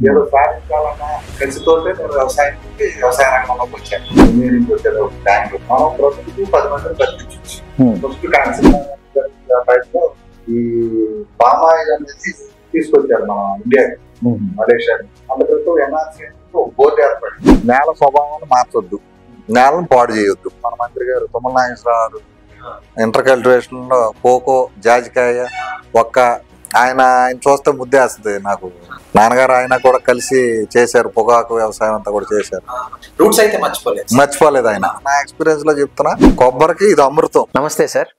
ఏదో సాధించాలన్న కలిసితోటే నేను వ్యవసాయ రంగంలోకి వచ్చాను. ఇంజనీరింగ్ వచ్చేది బెంగళూరు. మనం ప్రస్తుతం 10 మందిని బతికించవచ్చు. ఫస్ట్ కాన్సెప్ట్ ఈ పామాయిల్ అనేది తీసుకొచ్చారు మన ఇండియాకి, మలేషియా. అందులో ఎన్ఆర్సీ బోర్డు ఏర్పడింది. నేల స్వభావాన్ని మార్చొద్దు, నేలను పాడు చేయొద్దు. మన మంత్రి గారు తుమ్మల నాగేశ్వరరావు ఇంటర్ కల్టివేషన్ లో కోకో, జాజికాయ, ఒక్క ఆయన చూస్తే ముద్దేస్తుంది నాకు. నాన్నగారు ఆయన కూడా కలిసి చేశారు, పొగాకు వ్యవసాయం అంతా కూడా చేశారు. రూట్స్ అయితే మర్చిపోలేదు ఆయన. నా ఎక్స్పీరియన్స్ లో చెప్తున్నా, కొబ్బరికి ఇది అమృతం. నమస్తే సార్.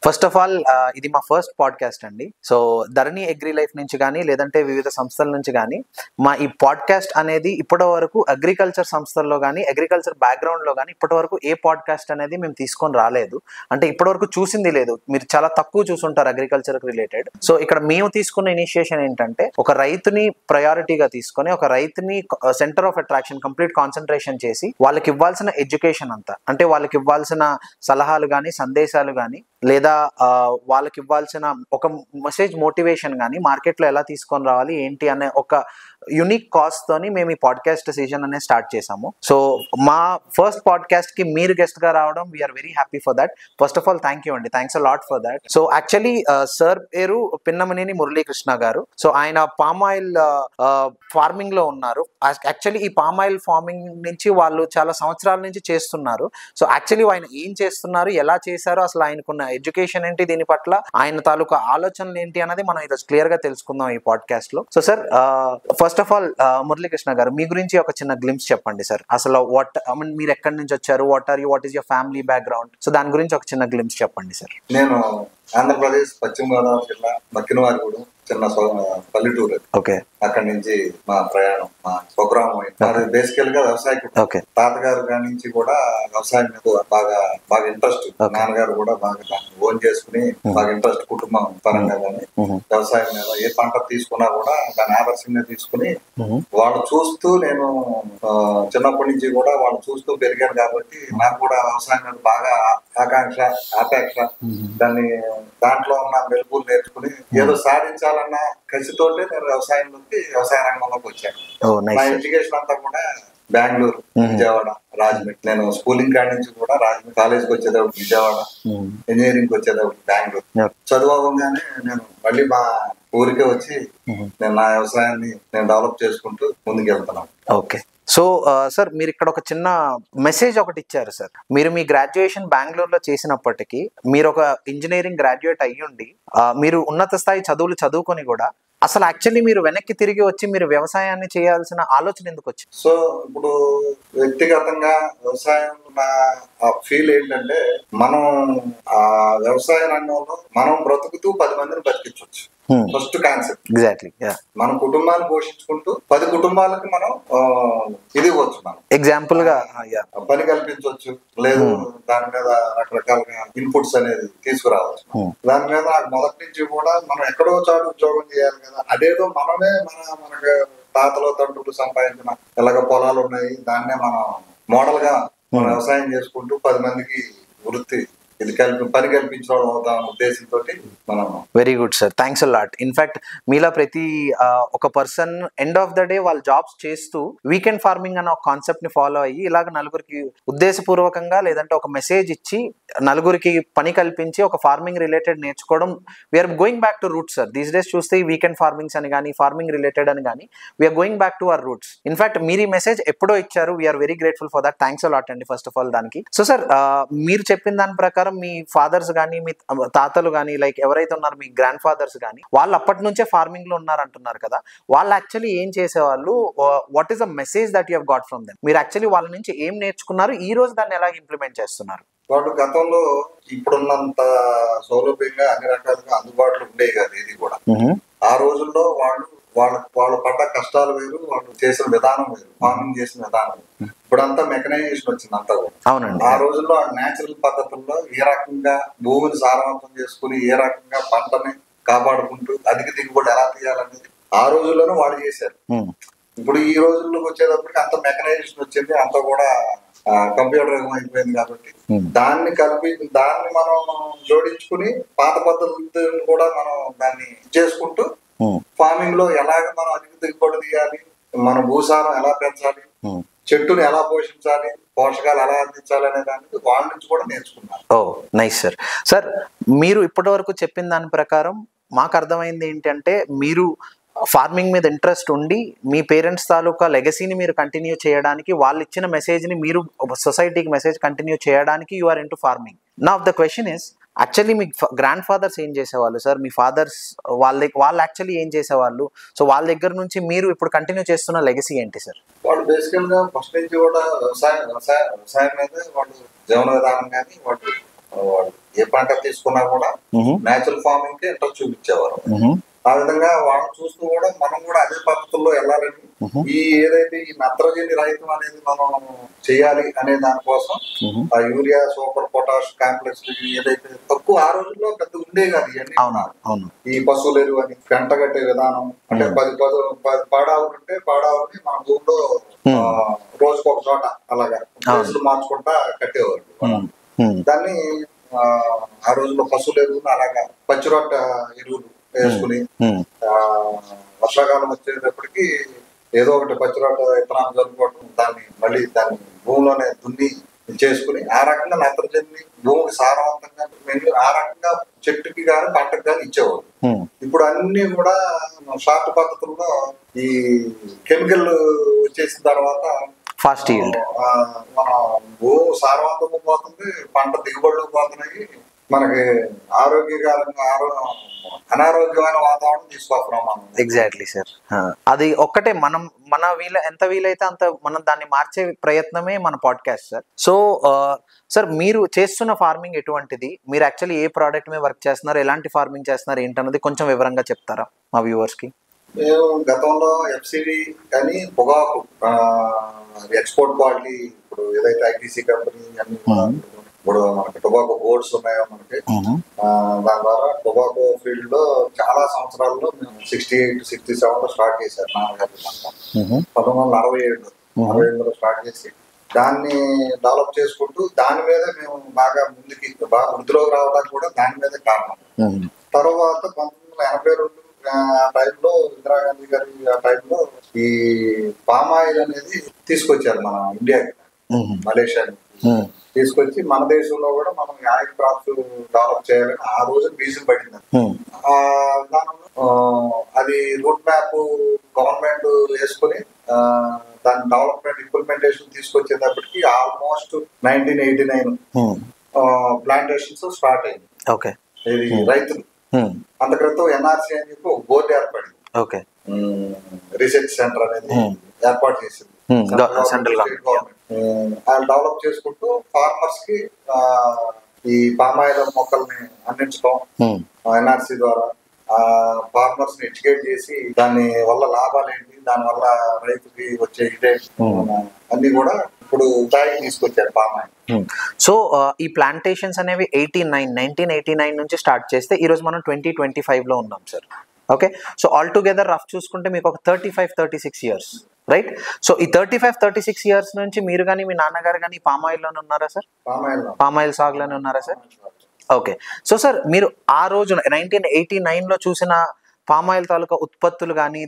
ఫస్ట్ ఆఫ్ ఆల్ ఇది మా ఫస్ట్ పాడ్కాస్ట్ అండి. సో ధరణి అగ్రి లైఫ్ నుంచి కానీ లేదంటే వివిధ సంస్థల నుంచి కానీ మా ఈ పాడ్కాస్ట్ అనేది ఇప్పటి వరకు అగ్రికల్చర్ సంస్థల్లో కానీ అగ్రికల్చర్ బ్యాక్గ్రౌండ్ లో కానీ ఇప్పటి వరకు ఏ పాడ్కాస్ట్ అనేది మేము తీసుకొని రాలేదు. అంటే ఇప్పటి వరకు చూసింది లేదు. మీరు చాలా తక్కువ చూసుంటారు అగ్రికల్చర్ రిలేటెడ్. సో ఇక్కడ మేము తీసుకున్న ఇనిషియేషన్ ఏంటంటే, ఒక రైతుని ప్రయారిటీగా తీసుకొని ఒక రైతుని centre of attraction complete concentration చేసి వాళ్ళకి ఇవ్వాల్సిన ఎడ్యుకేషన్ అంతా, అంటే వాళ్ళకి ఇవ్వాల్సిన సలహాలు కానీ సందేశాలు కానీ లేదా వాళ్ళకి ఇవ్వాల్సిన ఒక మెసేజ్ మోటివేషన్ కానీ మార్కెట్లో ఎలా తీసుకొని రావాలి ఏంటి అనే ఒక యునిక్ కాస్ట్ తోని మేము ఈ పాడ్కాస్ట్ సీజన్ అనేది స్టార్ట్ చేసాము. సో మా ఫస్ట్ పాడ్కాస్ట్ కి మీరు గెస్ట్ గా రావడం we are very happy for that. First of all thank you అండి, thanks a lot for that. So actually sir పేరు పిన్నమనేని మురళీకృష్ణ గారు. సో ఆయన పామ్ ఆయిల్ ఫార్మింగ్ లో ఉన్నారు. యాక్చువల్లీ ఈ పామ్ ఆయిల్ ఫార్మింగ్ నుంచి వాళ్ళు చాలా సంవత్సరాల నుంచి చేస్తున్నారు. సో యాక్చువల్లీ ఆయన ఏం చేస్తున్నారు, ఎలా చేశారు, అసలు ఆయనకున్న ఎడ్యుకేషన్ ఏంటి, దీని పట్ల ఆయన తాలూకా ఆలోచనలు ఏంటి అనేది మనం ఈరోజు క్లియర్ గా తెలుసుకుందాం ఈ పాడ్కాస్ట్ లో. So sir, first of all Muralikrishna గారు, మీ గురించి ఒక చిన్న గ్లింప్స్ చెప్పండి సార్. అసలు మీరు ఎక్కడి నుంచి వచ్చారు, what is your family background, so దాని గురించి ఒక చిన్న గ్లింప్స్ చెప్పండి సార్. నేను ఆంధ్రప్రదేశ్ పశ్చిమ గోదావరి జిల్లా మక్కినవారిగూడెం చిన్న పల్లెటూరు. ఓకే. అక్కడి నుంచి మా ప్రయాణం, మా స్వగ్రామం అది బేసికల్ గా వ్యవసాయ. తాతగారు గారి నుంచి కూడా వ్యవసాయం మీద బాగా ఇంట్రెస్ట్. నాన్నగారు కూడా బాగా ఓన్ చేసుకుని బాగా ఇంట్రెస్ట్, కుటుంబం పరంగా కానీ వ్యవసాయం మీద ఏ పంట తీసుకున్నా కూడా దాన్ని ఆదర్శంగా తీసుకుని వాళ్ళు చూస్తూ, నేను చిన్నప్పటి నుంచి కూడా వాళ్ళు చూస్తూ పెరిగాను కాబట్టి నాకు కూడా వ్యవసాయం మీద బాగా ఆపేక్ష. దాంట్లో ఉన్న మెలుపులు నేర్చుకుని ఏదో సాధించాలన్న కసితోటే నేను వ్యవసాయ రంగంలోకి వచ్చాను. నా ఎడ్యుకేషన్ అంతా కూడా బెంగళూరు, విజయవాడ, రాజమండ్రి. నేను స్కూలింగ్ కాడి నుంచి కూడా రాజమండ్రి, కాలేజ్కి వచ్చేటప్పుడు విజయవాడ, ఇంజనీరింగ్ వచ్చేటప్పుడు బెంగళూరు. చదువు అవ్వగానే నేను మళ్ళీ మా ఊరికే వచ్చి నేను నా వ్యవసాయాన్ని నేను డెవలప్ చేసుకుంటూ ముందుకెళ్తున్నాను. ఓకే. సో సార్, మీరు ఇక్కడ ఒక చిన్న మెసేజ్ ఒకటి ఇచ్చారు సార్. మీరు మీ గ్రాడ్యుయేషన్ బెంగళూరులో చేసినప్పటికీ మీరు ఒక ఇంజనీరింగ్ గ్రాడ్యుయేట్ అయ్యుండి మీరు ఉన్నత స్థాయి చదువులు చదువుకొని కూడా అసలు యాక్చువల్లీ మీరు వెనక్కి తిరిగి వచ్చి మీరు వ్యవసాయాన్ని చేయాల్సిన ఆలోచన ఎందుకు వచ్చింది? సో ఇప్పుడు వ్యక్తిగతంగా వ్యవసాయం ఫీల్ ఏంటంటే, మనం ఆ వ్యవసాయ రంగంలో మనం బ్రతుకుతూ 10 మందిని బతికించవచ్చు. First concept exactly. మన కుటుంబాన్ని పోషించుకుంటూ 10 కుటుంబాలకు మనం ఇది ఇవ్వచ్చు. మనం ఎగ్జాంపుల్ గా పని కల్పించవచ్చు, లేదు దాని మీద రకరకాలుగా ఇన్పుట్స్ అనేది తీసుకురావచ్చు. దాని మీద నాకు మొదటి నుంచి కూడా మనం ఎక్కడో చాటు ఉద్యోగం చేయాలి కదా, అదేదో మనమే మనకు తాతలో తండ్రులు సంపాదించిన ఎలాగ పొలాలు ఉన్నాయి, దాన్నే మనం మోడల్ గా మనం వ్యవసాయం చేసుకుంటూ 10 మందికి వృత్తి పని కల్పించడం అవుతాం ఉద్దేశంతో మనం. Very good sir, thanks a lot. In fact మీలా ప్రతి ఒక person end of the day వాళ్ళు జాబ్స్ చేస్తూ వీకెండ్ ఫార్మింగ్ అనే ఒక కాన్సెప్ట్ ని ఫాలో అయ్యి ఇలాగ నలుగురికి ఉద్దేశపూర్వకంగా లేదంటే ఒక మెసేజ్ ఇచ్చి నలుగురికి పని కల్పించి ఒక ఫార్మింగ్ రిలేటెడ్ నేర్చుకోవడం. We are going back to roots sir. These days చూస్తే వీకెండ్ ఫార్మింగ్స్ అని కానీ ఫార్మింగ్ రిలేటెడ్ అని కానీ we are going back to our roots. In fact మీరు ఈ మెసేజ్ ఎప్పుడో ఇచ్చారు. We are very grateful for that. Thanks a lot అండి ఫస్ట్ ఆఫ్ ఆల్ దానికి. సో సార్, మీరు చెప్పిన దాని ప్రకారం మీ ఫాదర్స్ కానీ మీ తాతలు కానీ లైక్ ఎవరైతే ఉన్నారు మీ గ్రాండ్ ఫాదర్స్ కానీ వాళ్ళు అప్పటి నుంచే ఫార్మింగ్ లో ఉన్నారు అంటున్నారు కదా, వాళ్ళు యాక్చువల్లీ ఏం చేసేవాళ్ళు? What is the message that you have got from them? మీరు యాక్చువల్లీ వాళ్ళ నుంచి ఏం నేర్చుకున్నారు, ఈ రోజు దాన్ని ఎలా ఇంప్లిమెంట్ చేస్తున్నారు? వాళ్ళు గతంలో ఇప్పుడున్నంత సౌలభ్యంగా అన్ని రకాలుగా అందుబాటులో ఉండేవి కాదు ఏది కూడా. ఆ రోజుల్లో వాళ్ళు పడ్డ కష్టాలు వేరు, వాళ్ళు చేసిన విధానం వేరు, ఫార్మింగ్ చేసిన విధానం వేరు. ఇప్పుడంతా మెకనైజేషన్ వచ్చింది అంతా కూడా. అవునండి. ఆ రోజుల్లో నేచురల్ పద్ధతుల్లో ఏ రకంగా భూమిని సారవంతం చేసుకుని ఏ రకంగా పంటని కాపాడుకుంటూ అధిక దిగుబడి ఎలా తీయాలనేది ఆ రోజుల్లోనూ వాళ్ళు చేశారు. ఇప్పుడు ఈ రోజుల్లోకి వచ్చేటప్పటికి అంత మెకనైజేషన్ వచ్చింది, అంత కూడా కంప్యూటర్ యుగం అయిపోయింది కాబట్టి దాన్ని మనం జోడించుకుని పాత పద్ధతులను కూడా మనం దాన్ని చేసుకుంటూ ఫార్మింగ్ లో ఎలాగ మనం అధిక దిగుబడి తీయాలి, మన భూసారం ఎలా పెంచాలి, చెట్టుని ఎలా పోషించాలి, పోషకాలు ఎలా అందించాలి అనే దానికి వాళ్ళ నుంచి కూడా నేర్చుకున్నారు. ఓ నైస్ సార్. సార్ మీరు ఇప్పటి వరకు చెప్పిన దాని ప్రకారం మాకు అర్థమైంది ఏంటంటే, మీరు ఫార్మింగ్ మీద ఇంట్రెస్ట్ ఉండి మీ పేరెంట్స్ తాలూకా లెగసీని మీరు కంటిన్యూ చేయడానికి, వాళ్ళు ఇచ్చిన మెసేజ్ని మీరు సొసైటీకి మెసేజ్ కంటిన్యూ చేయడానికి you are into farming. నా ద క్వశ్చన్ ఇస్, యాక్చువల్లీ మీ గ్రాండ్ ఫాదర్స్ ఏం చేసేవాళ్ళు సార్? మీ ఫాదర్స్ వాళ్ళు యాక్చువల్లీ ఏం చేసేవాళ్ళు? సో వాళ్ళ దగ్గర నుంచి మీరు ఇప్పుడు కంటిన్యూ చేస్తున్న లెగసీ ఏంటి సార్? వాళ్ళు బేసికల్ గా ఫస్ట్ నుంచి కూడా వ్యవసాయం మీద వాళ్ళు జీవన విధానం కానీ వాళ్ళు ఏ పంట తీసుకున్నా కూడా నేచురల్ ఫార్మింగ్ కి ఇంట్రెస్ట్ చూపించేవారు. ఆ విధంగా వాళ్ళని చూస్తూ కూడా మనం కూడా అదే పద్ధతుల్లో వెళ్ళాలని, ఈ ఏదైతే ఈ నత్రజని రహితం అనేది మనం చేయాలి అనే దానికోసం ఆ యూరియా, సూపర్ పొటాష్ కాంప్లెక్స్ ఏదైతే తక్కువ ఆ రోజుల్లో పెద్ద ఉండే కాదు ఇవన్నీ. ఈ పశువులు ఎరువు అని పెంటగట్టే విధానం అంటే 10 పాడావులు ఉంటే పాడావుని మన భూమిలో రోజుకొక చోట అలాగా రోజులు మార్చుకుంటా కట్టేవాళ్ళు. దాన్ని ఆ రోజుల్లో పశువులు ఎరువులు అలాగా పచ్చిరొట్ట ఎరువులు వేసుకుని వర్షాకాలం వచ్చేటప్పటికి ఏదో ఒకటి పచ్చిరొట్ట విత్తనాలు జరుపుకోవటం, దాన్ని భూమిలోనే దున్ని చేసుకుని ఆ రకంగా నత్రజని భూమికి సారవంతంగా ఆ రకంగా చెట్టుకి కానీ పంటకి కానీ ఇచ్చేవాడు. ఇప్పుడు అన్ని కూడా షార్ట్ పద్ధతుల్లో ఈ కెమికల్ వచ్చేసిన తర్వాత ఫాస్ట్ ఈల్డ్ మన భూమి సారవంతం పోతుంది, పంట దిగుబడులు పోతున్నాయి, మనకి ఆరోగ్యకరంగా అనారోగ్యమైన వాతావరణం తీసుకొస్తున్నాం మనం. Exactly sir. అది ఒక్కటే మన ఎంత వీలైతే అంత మనం దాన్ని మార్చే ప్రయత్నమే మన పాడ్కాస్ట్ సార్. సో సార్ మీరు చేస్తున్న ఫార్మింగ్ ఎటువంటిది? మీరు యాక్చువల్లీ ఏ ప్రోడక్ట్ మీద వర్క్ చేస్తున్నారు, ఎలాంటి ఫార్మింగ్ చేస్తున్నారు ఏంటన్నది కొంచెం వివరంగా చెప్తారా మా వ్యూవర్స్ కి? మేము గతంలో ఎఫ్సిడి కానీ పొగాకు ఎక్స్పోర్ట్ క్వాలిటీ, ఇప్పుడు ఏదైతే ఐటీసీ కంపెనీ అన్ని ఇప్పుడు మనకి టొబాకో బోర్డ్స్ ఉన్నాయో మనకి, దాని ద్వారా టొబాకో ఫీల్డ్ లో చాలా సంవత్సరాల్లో మేము 68-67 లో స్టార్ట్ చేశారు నాన్నగారు. 1967లో స్టార్ట్ చేసి దాన్ని డెవలప్ చేసుకుంటూ దాని మీద మేము బాగా వృద్ధిలోకి రావడానికి కూడా దాని మీద కారణం. తర్వాత 1982 ఆ టైంలో ఇందిరాగాంధీ గారి ఆ టైంలో ఈ పామాయిల్ అనేది తీసుకొచ్చారు మన ఇండియాకి, మలేషియా తీసుకొచ్చి మన దేశంలో కూడా మనం ఆయిల్ క్రాప్స్ డెవలప్ చేయాలని ఆ రోజు బీజం పడింది. ఆ విధానంలో అది రూట్ మ్యాప్ గవర్నమెంట్ వేసుకుని దాని డెవలప్మెంట్ ఇంప్లిమెంటేషన్ తీసుకొచ్చేటప్పటికి ఆల్మోస్ట్ 1989 ప్లాంటేషన్స్ స్టార్ట్ అయింది. ఇది రైతులు అంత క్రితం ఎన్ఆర్సీ అని చెప్పి ఒక బోర్డు ఏర్పడింది, రీసెర్చ్ సెంటర్ అనేది ఏర్పాటు చేసింది సెంట్రల్ గవర్నమెంట్. వాళ్ళు డెవలప్ చేసుకుంటూ ఫార్మర్స్ కి ఈ పామాయిల్ మొక్కల్ని అందించడం ఎన్ఆర్సీ ద్వారా ఫార్మర్స్ ని ఎడ్యుకేట్ చేసి దాని వల్ల లాభాలు ఏంటి, దాని వల్ల రైతుకి వచ్చే ఇదే అన్ని కూడా ఇప్పుడు స్థాయికి తీసుకొచ్చారు పామాయిల్. సో ఈ ప్లాంటేషన్స్ అనేవి 1989 నుంచి స్టార్ట్ చేస్తే ఈ రోజు మనం 2025 లో ఉన్నాం sir. Okay, so all together rough చూసుకుంటే మీకు ఒక 35-36 ఇయర్స్, రైట్? సో ఈ 35-36 ఇయర్స్ నుంచి మీరు కానీ మీ నాన్నగారు కానీ పామాయిల్ లోనే ఉన్నారా సార్? పామాయిల్ సాగులోనే ఉన్నారా సార్? ఓకే, సో సార్ మీరు ఆ రోజు 1989 లో చూసిన పామాయిల్ తాలూకా ఉత్పత్తులు కానీ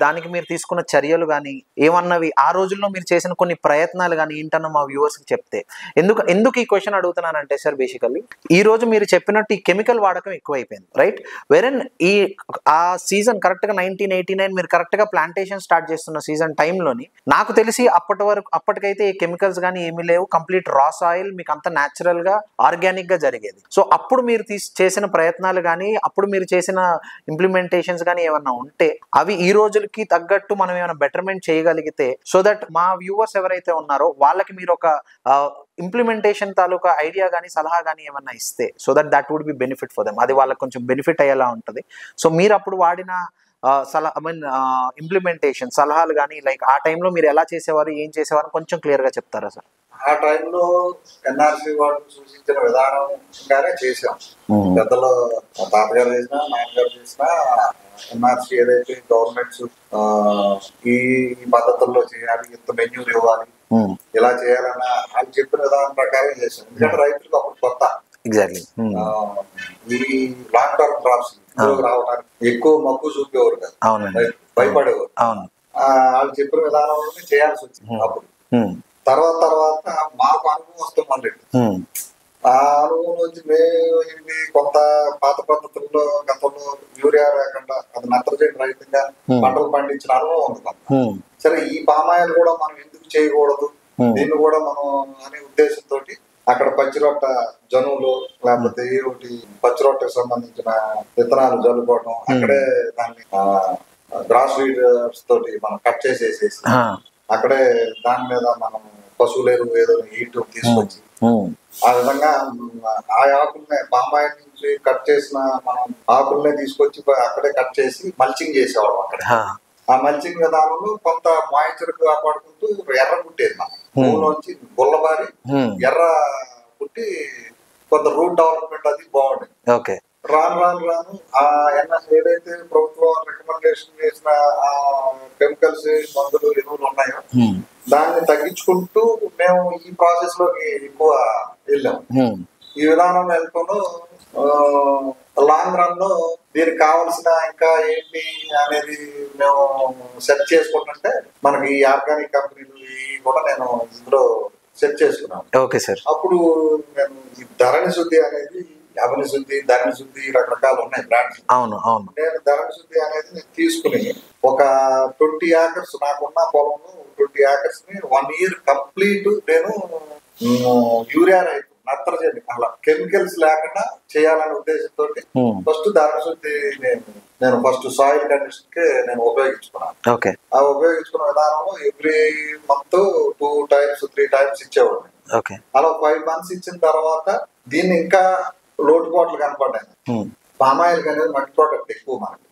దానికి మీరు తీసుకున్న చర్యలు కానీ ఏమన్నవి, ఆ రోజుల్లో మీరు చేసిన కొన్ని ప్రయత్నాలు కానీ ఏంటన్నా మా వ్యూవర్స్ కి చెప్తే. ఎందుకు ఈ క్వశ్చన్ అడుగుతున్నానంటే సార్, బేసికల్లీ ఈ రోజు మీరు చెప్పినట్టు ఈ కెమికల్ వాడకం ఎక్కువైపోయింది, రైట్? వెరన్ ఆ సీజన్ కరెక్ట్ గా 1989 మీరు కరెక్ట్ గా ప్లాంటేషన్ స్టార్ట్ చేస్తున్న సీజన్ టైంలోని నాకు తెలిసి అప్పటికైతే ఈ కెమికల్స్ కానీ ఏమీ లేవు, కంప్లీట్ రా సాయిల్ మీకు అంత న్యాచురల్ గా ఆర్గానిక్ గా జరిగేది. సో అప్పుడు మీరు చేసిన ప్రయత్నాలు కానీ అప్పుడు మీరు చేసిన ఇంప్లిమెంటేషన్ కానీ ఏమన్నా ఉంటే అవి ఈ రోజులకి తగ్గట్టు మనం ఏమైనా బెటర్మెంట్ చేయగలిగితే, సో దట్ మా వ్యూవర్స్ ఎవరైతే ఉన్నారో వాళ్ళకి మీరు ఒక ఇంప్లిమెంటేషన్ తాలూకా ఐడియా కానీ సలహా కానీ ఏమన్నా ఇస్తే, so that would be benefit for them, అది వాళ్ళకి కొంచెం బెనిఫిట్ అయ్యేలా ఉంటుంది. సో మీరు అప్పుడు వాడిన ఇంప్లిమెంటేషన్ సలహాలు కానీ లైక్ ఆ టైంలో మీరు ఎలా చేసేవారు, ఏం చేసేవారు కొంచెం క్లియర్ గా చెప్తారా సార్? ఆ టైంలో ఎన్ఆర్సీ వాళ్ళు సూచించిన విధానంగానే చేసాం. పెద్దలు తాతగారు చేసినా నాన్నగారు చేసినా ఎన్ఆర్సీ ఏదైతే గవర్నమెంట్స్ ఈ పద్ధతుల్లో చేయాలి, ఇంత మెన్యూర్ ఇవ్వాలి, ఇలా చేయాలన్న వాళ్ళు చెప్పిన విధానం ప్రకారం చేసాం. ఎందుకంటే రైతులకు అప్పుడు కొత్త ఎగ్జాక్ట్లీ ఈ లాంగ్ టర్మ్ క్రాప్స్ ఇందులోకి రావడానికి ఎక్కువ మక్కువ చూపేవారు కాదు, అవునండి, భయపడేవారు. అవును, వాళ్ళు చెప్పిన విధానంలోనే చేయాల్సి వచ్చింది. అప్పుడు తర్వాత మాకు అనుభవం వస్తుంది మళ్ళీ. ఆ అనుభవం వచ్చి మేము ఇది కొంత పాత పద్ధతుల్లో గతంలో యూరియా లేకుండా అది నత్రజని రహితంగా పంటలు పండించిన అనుభవం ఉంది కొంత. సరే ఈ పామాయిల్ కూడా మనం ఎందుకు చేయకూడదు, దీన్ని కూడా మనం అనే ఉద్దేశంతో అక్కడ పచ్చిరొట్ట జనువులు లేకపోతే ఒకటి పచ్చిరొట్టకు సంబంధించిన విత్తనాలు జల్లుకోవడం, అక్కడే దాన్ని గ్రాస్ రీడర్స్ తోటి మనం కట్ చేసేసేసి అక్కడే దాని మీద మనం పశువుల ఎరువు ఏదో హీట్ తీసుకొచ్చి ఆ విధంగా ఆ ఆకుల్నే పామాయిల్ నుంచి కట్ చేసిన మనం ఆకుల్నే తీసుకొచ్చి అక్కడే కట్ చేసి మల్చింగ్ చేసేవాళ్ళం అక్కడ. ఆ మల్చింగ్ విధానంలో కొంత మాయిశ్చర్ కాపాడుకుంటూ ఎర్ర పుట్టేది మనం భూమిలోంచి గుల్లబారి ఎర్ర పుట్టి కొంత రూట్ డెవలప్మెంట్ అది బాగుండేది. రాను ఆ ఏదైతే ప్రభుత్వం రికమెండేషన్ చేసిన ఆ కెమికల్స్ మందులు ఎరువులు ఉన్నాయో దాన్ని తగ్గించుకుంటూ మేము ఈ ప్రాసెస్ లోకి ఎక్కువ వెళ్ళాము. ఈ విధానం వెళ్తూ లాంగ్ రన్ లో దీనికి కావాల్సిన ఇంకా ఏంటి అనేది మేము సెట్ చేసుకుంటుంటే మనకి ఈ ఆర్గానిక్ కంపెనీలు కూడా నేను ఇందులో సెట్ చేసుకున్నాను. Okay sir. అప్పుడు నేను ఈ ధరణి శుద్ధి అనేది అవని శుద్ధి, ధరణి శుద్ధి రకరకాలు ఉన్నాయి బ్రాండ్స్. అవును అవును. నేను ధరణి శుద్ధి అనేది నేను తీసుకుని ఒక 20 acres నాకున్న పొలంలో 20 acres ని 1 year కంప్లీట్ నేను యూరియా రైతు నత్రజని అలా కెమికల్స్ లేకుండా చేయాలనే ఉద్దేశంతో ఫస్ట్ ధరణి శుద్ధి నేను ఫస్ట్ సాయిల్ కండిషన్ కి నేను ఉపయోగించుకున్నాను. ఆ ఉపయోగించుకున్న విధానంలో ఎవ్రీ మంత్ 2 times 3 times ఇచ్చేవాడిని. అలా 5 months ఇచ్చిన తర్వాత దీన్ని ఇంకా లోటుపాట్లు కనపడ్డాయి. పామాయిల్ అనేది మట్టి ప్రోడక్ట్ ఎక్కువ మనకి,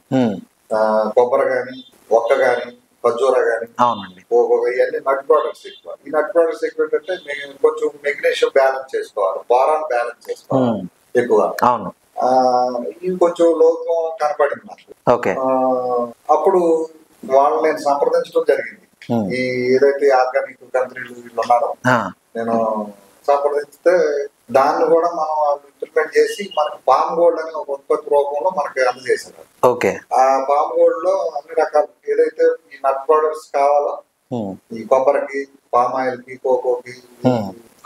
కొబ్బరి గాని ఒక్క గాని ఖర్జూరా గాని ఇవన్నీ నట్ ప్రోడక్ట్స్ ఎక్కువ. ఈ నట్ ప్రోడక్ట్స్ ఎక్కువ ఏంటంటే కొంచెం మెగ్నీషియం బ్యాలెన్స్ చేసుకోవాలి, బారాన్ బ్యాలెన్స్ చేసుకోవాలి ఎక్కువ. ఇవి కొంచెం లోపం కనపడింది నాకు. అప్పుడు వాళ్ళు నేను సంప్రదించడం జరిగింది. ఈ ఏదైతే ఆర్గానిక్ కంపెనీలు వీళ్ళు ఉన్నారో నేను సంప్రదిస్తే దాన్ని కూడా మనం ఇంప్లిమెంట్ చేసి మనకి పామ్ గోల్డ్ అనే ఒక ఉత్పత్తి రూపంలో మనకి అందజేశారు. ఆ పామ్ గోల్డ్ లో అన్ని రకాల ఏదైతే ఈ నట్ ప్రొడక్ట్స్ కావాలో ఈ కొబ్బరికి, పామ్ ఆయిల్ కి, కోకోకి,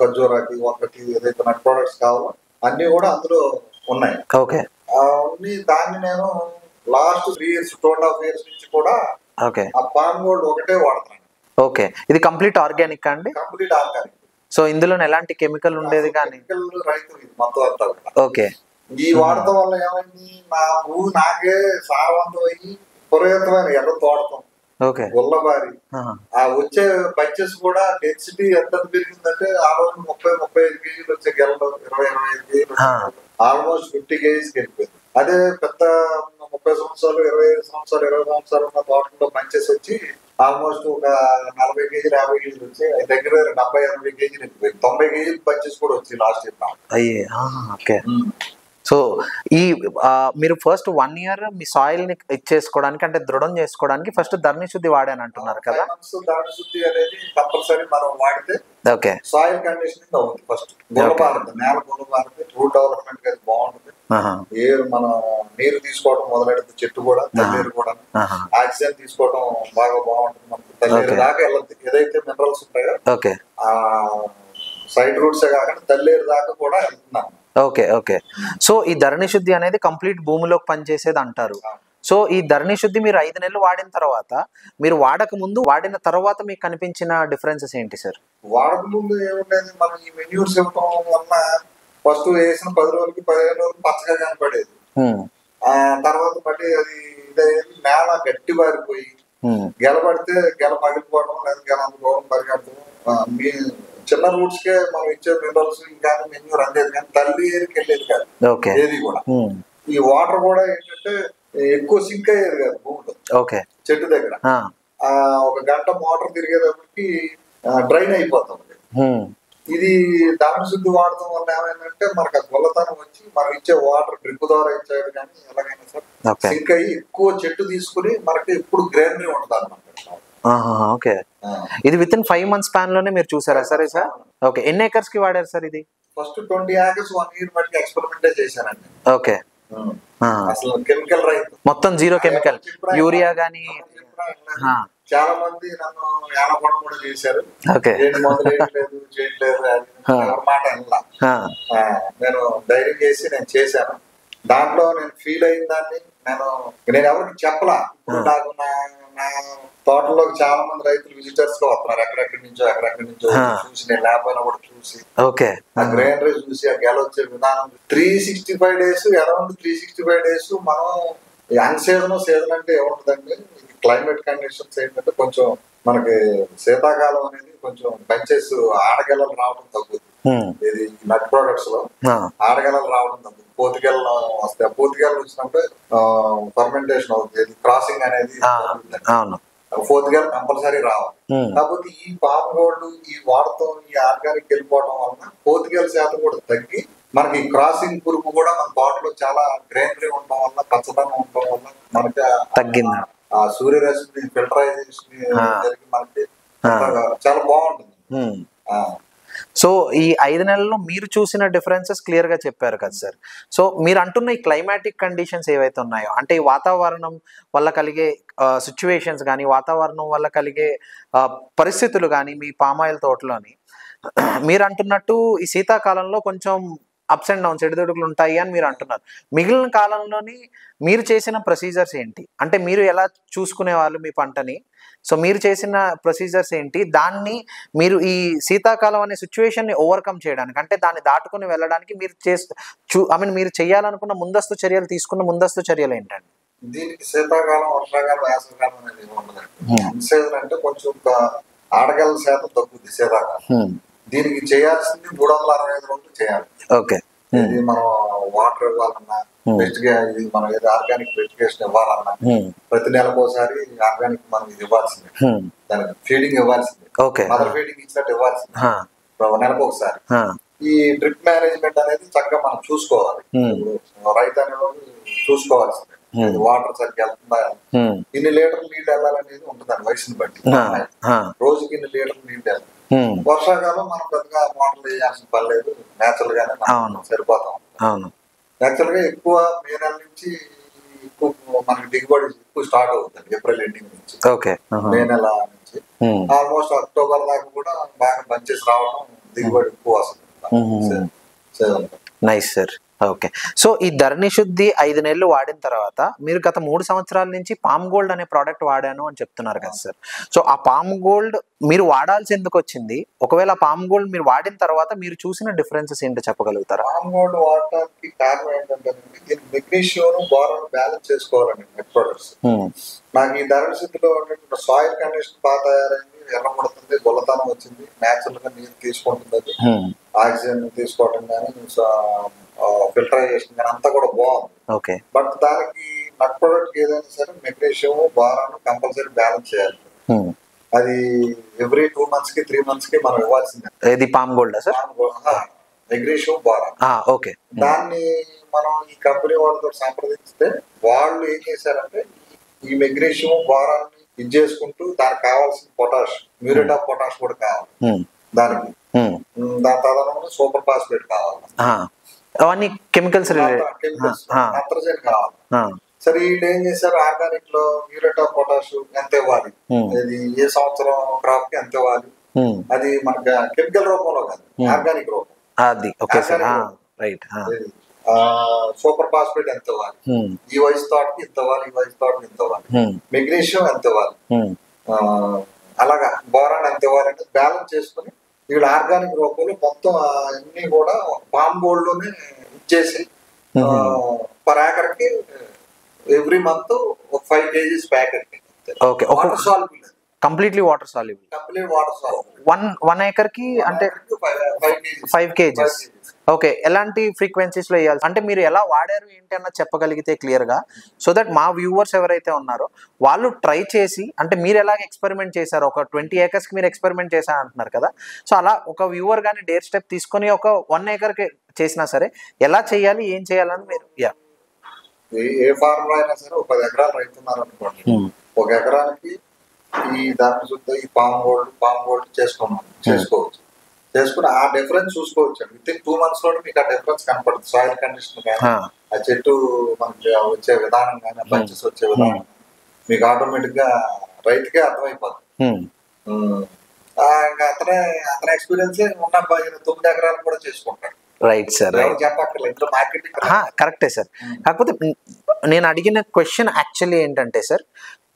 ఖర్జూరాకి, ఒక్కటి ఏదైతే నట్ ప్రొడక్ట్స్ కావాలో అన్ని కూడా అందులో ఉన్నాయి. అన్ని దాన్ని నేను లాస్ట్ 3 years 2.5 years నుంచి కూడా ఆ పామ్ గోల్డ్ ఒకటే వాడుతున్నాను. ఇది కంప్లీట్ ఆర్గానిక్ అండి? Complete organic. సో ఇందులో ఎలాంటి కెమికల్ ఉండేది కానీ రైతు మొత్తం అంతా ఈ వాడటం వల్ల ఏమైంది, నా భూమి నాకే సారవంతం అయ్యి పురోగతమైన ఎర్ర తోడతాం గుల్లబారి ఆ వచ్చే పచ్చెస్ కూడా డెన్సిటీ ఎంత పెరిగిందంటే ఆ రోజు 30-35 kgs వచ్చే గెలలో 20-25 kgs ఆల్మోస్ట్ 50 kgs వెళ్ళిపోయింది. అదే పెద్ద 30 సంవత్సరాలు 25 సంవత్సరాలు 20 సంవత్సరాలు ఉన్న తోటలో పచ్చెస్ వచ్చి ఆల్మోస్ట్ ఒక 40 kgs 50 kgs వచ్చి దగ్గర 70-80 kgs వెళ్ళిపోయింది. 90 kgs పచ్చెస్ కూడా వచ్చి లాస్ట్ ఇయర్. సో ఈ మీరు ఫస్ట్ 1 year మీ సాయిల్ ని ఇచ్చేసుకోవడానికి అంటే దృఢం చేసుకోవడానికి ఫస్ట్ ధరణి శుద్ధి వాడాను అంటున్నారు కదా? ధరణి శుద్ధి అనేది కంపల్సరీ మనం వాడితే సాయిల్ కండిషనింగ్ అవుతుంది. ఫస్ట్ గుల్లబారుతుంది, నేల గుల్లబారుతుంది, రూట్ డెవలప్మెంట్ అది బాగుంటుంది. మనం నీరు తీసుకోవడం మొదలెడితే చెట్టు కూడా తల్లేరు కూడా ఆక్సిజన్ తీసుకోవడం బాగా బాగుంటుంది. మనకు తల్లేరు దాకా వెళ్ళదు. ఏదైతే మినరల్స్ ఉంటాయో ఆ సైడ్ రూట్స్ కాకుండా తల్లేరు దాకా కూడా వెళ్తున్నాం. సో ఈ ధరణి శుద్ధి అనేది కంప్లీట్ భూమిలోకి పనిచేసేది అంటారు. సో ఈ ధరణి శుద్ధి మీరు 5 నెలలు వాడిన తర్వాత, మీరు వాడక ముందు వాడిన తర్వాత మీకు కనిపించిన డిఫరెన్సెస్ ఏంటి సార్? వాడక ముందు ఏముండేది, మనం ఈ మెన్యూర్స్ ఇవ్వటం వల్ల ఫస్ట్ వేసిన 10 రోజులకి 15 రోజులు పచ్చగా కనపడేది. ఆ తర్వాత మళ్ళీ అది ఇదయ్యేది, నేల గట్టి బారిపోయి గెలబడితే గెల పగిలిపోవడం లేదా గెల అందుకోవడం పరిగెడతాం. మీ చిన్న రూట్స్ కే మనం ఇచ్చే మినరల్స్ ఇంకా మెన్యూర్ అందేది కానీ తల్లి ఏరికి వెళ్ళేది కాదు ఏది కూడా. ఈ వాటర్ కూడా ఏంటంటే ఎక్కువ సింక్ అయ్యేది కాదు భూమిలో చెట్టు దగ్గర. ఒక గంట మోటార్ తిరిగేటప్పటికి డ్రైన్ అయిపోతుంది. ఇది ధరణి శుద్ధి వాడటం వల్ల ఏమైందంటే మనకు ఆ గొల్లతనం వచ్చి మనం ఇచ్చే వాటర్ డ్రిప్ ద్వారా ఇచ్చేది కానీ ఎలాగైనా సార్ సింక్ అయ్యి ఎక్కువ చెట్టు తీసుకుని మనకి ఇప్పుడు గ్రీనరీ ఉంటుంది అన్నమాట. ఇది విత్ ఇన్ 5 months స్పాన్ లోనే మీరు చూసారా సరే సార్? ఎన్ని ఏకర్స్ కి వాడారు సార్ ఇది? ఫస్ట్ 20 acres 1 year బట్టి ఎక్స్పెరిమెంట్ చేశానండి. అసలు కెమికల్ రైతు, మొత్తం జీరో కెమికల్, యూరియా గానీ. చాలా మంది నన్ను ఏలపడం కూడా చేశారు, ఏంటి మొదలు లేదు చేయట్లేదు ఎవరి మాట వినలా. నేను ధైర్యం చేసి నేను చేశాను. దాంట్లో నేను ఫీల్ అయిన దాన్ని నేను ఎవరికి చెప్పలా. ఇప్పుడు నాకు నా తోటలోకి చాలా మంది రైతులు విజిటర్స్ గా వస్తున్నారు, ఎక్కడెక్కడి నుంచో చూసి, నేను లేకపోయినా కూడా చూసి ఆ గ్రీనరీ చూసి ఆ గెలొచ్చే విధానం. 365 days, అరౌండ్ 365 days మనం అన్ సీజన్ అంటే ఏముంటుందండి, క్లైమేట్ కండిషన్స్ ఏంటంటే కొంచెం మనకి శీతాకాలం అనేది కొంచెం బెంచెస్ ఆడగెలలు రావడం తగ్గుతుంది. ఇది నట్ ప్రొడక్ట్స్ లో ఆడగెలలు రావడం తగ్గుతుంది, పోతిగెలలు వస్తాయి. పోతిగెలలు వచ్చినప్పుడు ఫర్మెంటేషన్ అవుతుంది, క్రాసింగ్ అనేది పోతిగెల కంపల్సరీ రావాలి. కాకపోతే ఈ పామ్ గోల్డ్ ఈ వాడటం, ఈ ఆర్గానిక్ వెళ్ళిపోవడం వలన పోతిగెల శాతం కూడా తగ్గి మనకి క్రాసింగ్ పురుగు కూడా మన తోటలో చాలా గ్రీనరీ ఉండడం వల్ల, పచ్చదనం ఉండడం వల్ల మనకి తగ్గింది. ఆ సూర్యరశ్మి ఫిల్టరైజేషన్ జరిగి మనకి చాలా బాగుంటుంది. సో ఈ 5 నెలల్లో మీరు చూసిన డిఫరెన్సెస్ క్లియర్ గా చెప్పారు కదా సార్. సో మీరు అంటున్న ఈ క్లైమాటిక్ కండిషన్స్ ఏవైతే ఉన్నాయో, అంటే ఈ వాతావరణం వల్ల కలిగే సిచ్యువేషన్స్ కానీ, వాతావరణం వల్ల కలిగే పరిస్థితులు కానీ మీ పామాయిల్ తోటలోని మీరు అంటున్నట్టు ఈ శీతాకాలంలో కొంచెం అప్స్ అండ్ డౌన్స్, ఎడుదొడుగులు ఉంటాయి అని మీరు అంటున్నారు. మిగిలిన కాలంలోని మీరు చేసిన ప్రొసీజర్స్ ఏంటి, అంటే మీరు ఎలా చూసుకునే వాళ్ళు మీ పంటని, సో మీరు చేసిన ప్రొసీజర్స్ ఏంటి, దాన్ని మీరు ఈ శీతాకాలం అనే సిచ్యువేషన్ ని ఓవర్కమ్ చేయడానికి, అంటే దాన్ని దాటుకుని వెళ్ళడానికి మీరు మీరు చేయాలనుకున్న ముందస్తు చర్యలు, తీసుకున్న ముందస్తు చర్యలు ఏంటండి? దీనికి శీతాకాలం, వర్షాకాలం, వేసవికాలం అనేది ఏముండదండి. సీజన్ అంటే కొంచెం ఆడగల శాతం తగ్గుద్ది శీతాకాలం. దీనికి చేయాల్సింది 365 రోజులు చేయాలి. ఇది మనం వాటర్ ఇవ్వాలన్నా, ఇది మనం ఏదో ఆర్గానిక్ వెజిటేషన్ ఇవ్వాలన్నా, ప్రతి నెలకోసారి ఆర్గానిక్ మనం ఇది ఇవ్వాల్సిందే, దానికి ఫీడింగ్ ఇవ్వాల్సిందే, మదర్ ఫీడింగ్ ఇచ్చినట్టు ఇవ్వాల్సిందే నెలకు ఒకసారి. ఈ డ్రిప్ మేనేజ్మెంట్ అనేది చక్కగా మనం చూసుకోవాలి. రైతు అనేది చూసుకోవాల్సిందే, వాటర్ సరిగ్గా వెళ్తుందా, ఇన్ని లీటర్లు నీళ్ళు వెళ్ళాలనేది ఉంటుంది వయసుని బట్టి. రోజుకి ఇన్ని లీటర్లు నీళ్ళు వెళ్ళాలి. వర్షాకాలం మనం పెద్దగా వాటర్ వేయాల్సిన పని లేదు, నేచురల్ గానే సరిపోతాం. నేచురల్ గా ఎక్కువ మే నెల నుంచి ఎక్కువ మనకి దిగుబడి ఎక్కువ స్టార్ట్ అవుతుంది, ఏప్రిల్ ఎండింగ్ నుంచి మే నెల నుంచి ఆల్మోస్ట్ అక్టోబర్ దాకా కూడా బాగా బంచెస్ రావడం, దిగుబడి ఎక్కువ వస్తుంది. Nice sir. ఓకే. సో ఈ ధరణి శుద్ధి 5 నెలలు వాడిన తర్వాత మీరు గత 3 సంవత్సరాల నుంచి పామ్ గోల్డ్ అనే ప్రోడక్ట్ వాడాను అని చెప్తున్నారు కదా సార్. సో ఆ పామ్ గోల్డ్ మీరు వాడాల్సి ఎందుకు వచ్చింది, ఒకవేళ పామ్ గోల్డ్ మీరు వాడిన తర్వాత మీరు చూసిన డిఫరెన్సెస్ ఏంటో చెప్పగలుగుతారా? పామ్ గోల్డ్ వాడటానికి కారణం ఏంటంటే మెగ్నీషియం, బోరాన్ బ్యాలెన్స్ చేసుకోవాలండి నెట్ ప్రొడక్ట్స్. నాకు ఈ ధరణి శుద్ధిలో సాయిల్ కండిషన్ బాగా తయారైంది, ఎర్రపడుతుంది, గొల్లతనం వచ్చింది, నేచురల్ గా నీరు తీసుకుంటుంది, ఆక్సిజన్ తీసుకోవడం కానీ, ఫిల్టరైజేషన్ కానీ అంతా కూడా బాగుంది. బట్ దానికి నట్ ప్రొడక్ట్ ఏదైనా సరే మెగ్నీషియం, బోరాన్ కంపల్సరీ బ్యాలెన్స్ చేయాలి. అది ఎవ్రీ 2 months కి 3 months కి మనం ఇవ్వాల్సిందే. ఇది పామ్ గోల్డ్ మెగ్నీషియం, బోరాన్. దాన్ని మనం ఈ కంపెనీ వాళ్ళతో సంప్రదిస్తే వాళ్ళు ఏం చేశారంటే ఈ మెగ్నీషియం, బోరాన్ ఇది చేసుకుంటూ దానికి కావాల్సిన పొటాష్, మ్యూరేట్ ఆఫ్ పొటాష్ కూడా కావాలి దానికి. దాని తదనంగా సూపర్ ఫాస్ఫేట్ కావాలి, అవన్నీ కెమికల్స్, నత్రజని కావాలి. సరే వీళ్ళు ఏం చేశారు, ఆర్గానిక్ లో మ్యూరేట్ ఆఫ్ పొటాష్ ఎంత ఇవ్వాలి, అది ఏ సంవత్సరం క్రాప్ కి ఎంత ఇవ్వాలి, అది మనకి కెమికల్ రూపంలో కాదు, ఆర్గానిక్ రూపం. సూపర్ ఫాస్ఫేట్ ఎంత ఇవ్వాలి, ఈ వయసు తోటకి ఎంత ఇవ్వాలి, ఈ వయసు తోటకి ఎంత ఇవ్వాలి, మెగ్నీషియం ఎంత ఇవ్వాలి, అలాగా బోరాన్ ఎంత ఇవ్వాలంటే బ్యాలెన్స్ చేసుకుని వీళ్ళు ఆర్గానిక్ రూపంలో మొత్తం అన్ని కూడా పామ్ గోల్డ్ లోనే ఇచ్చేసి పర్ ఏకర్ కి every month 5 kgs packet. Water soluble, completely water soluble, complete water soluble. 1 acre కి అంటే 5 kgs. ఓకే. ఎలాంటి ఫ్రీక్వెన్సీస్ లో వేయాలి, అంటే మీరు ఎలా వాడారు ఏంటి అన్న చెప్పగలిగితే క్లియర్ గా, సో దట్ మా వ్యూవర్స్ ఎవరైతే ఉన్నారో వాళ్ళు ట్రై చేసి, అంటే మీరు ఎలాగ ఎక్స్పెరిమెంట్ చేశారు, ఒక 20 acres కి మీరు ఎక్స్పెరిమెంట్ చేశారు అంటున్నారు కదా, సో అలా ఒక వ్యూవర్ గానీ డేర్ స్టెప్ తీసుకొని ఒక 1 acre కి చేసినా సరే ఎలా చేయాలి, ఏం చేయాలని మీరు ఏ ఫార్మర్ అయినా సరే ఒక 10 ఎకరాలు రైతున్నారు అనుకోండి, 1 ఎకరానికి ఈ దాని శుద్ధ ఈ పామ్ గోల్డ్ చేసుకోవచ్చు. చేసుకుని ఆ డిఫరెన్స్ చూసుకోవచ్చు. విత్ ఇన్ 2 months లో మీకు ఆ డిఫరెన్స్ కనపడుతుంది. సాయిల్ కండిషన్ కానీ, ఆ చెట్టు మనకి వచ్చే విధానం కానీ, బంచెస్ వచ్చే విధానం మీకు ఆటోమేటిక్ గా రైతుకే అర్థమైపోతుంది. ఇంకా అతని ఎక్స్పీరియన్స్ ఉన్న 9 ఎకరాలు కూడా చేసుకుంటాడు. రైట్ సార్, చెప్పక్కర్లేదు, మార్కెటింగ్ కరెక్టే సార్. కాకపోతే నేను అడిగిన క్వశ్చన్ యాక్చువల్లీ ఏంటంటే సార్,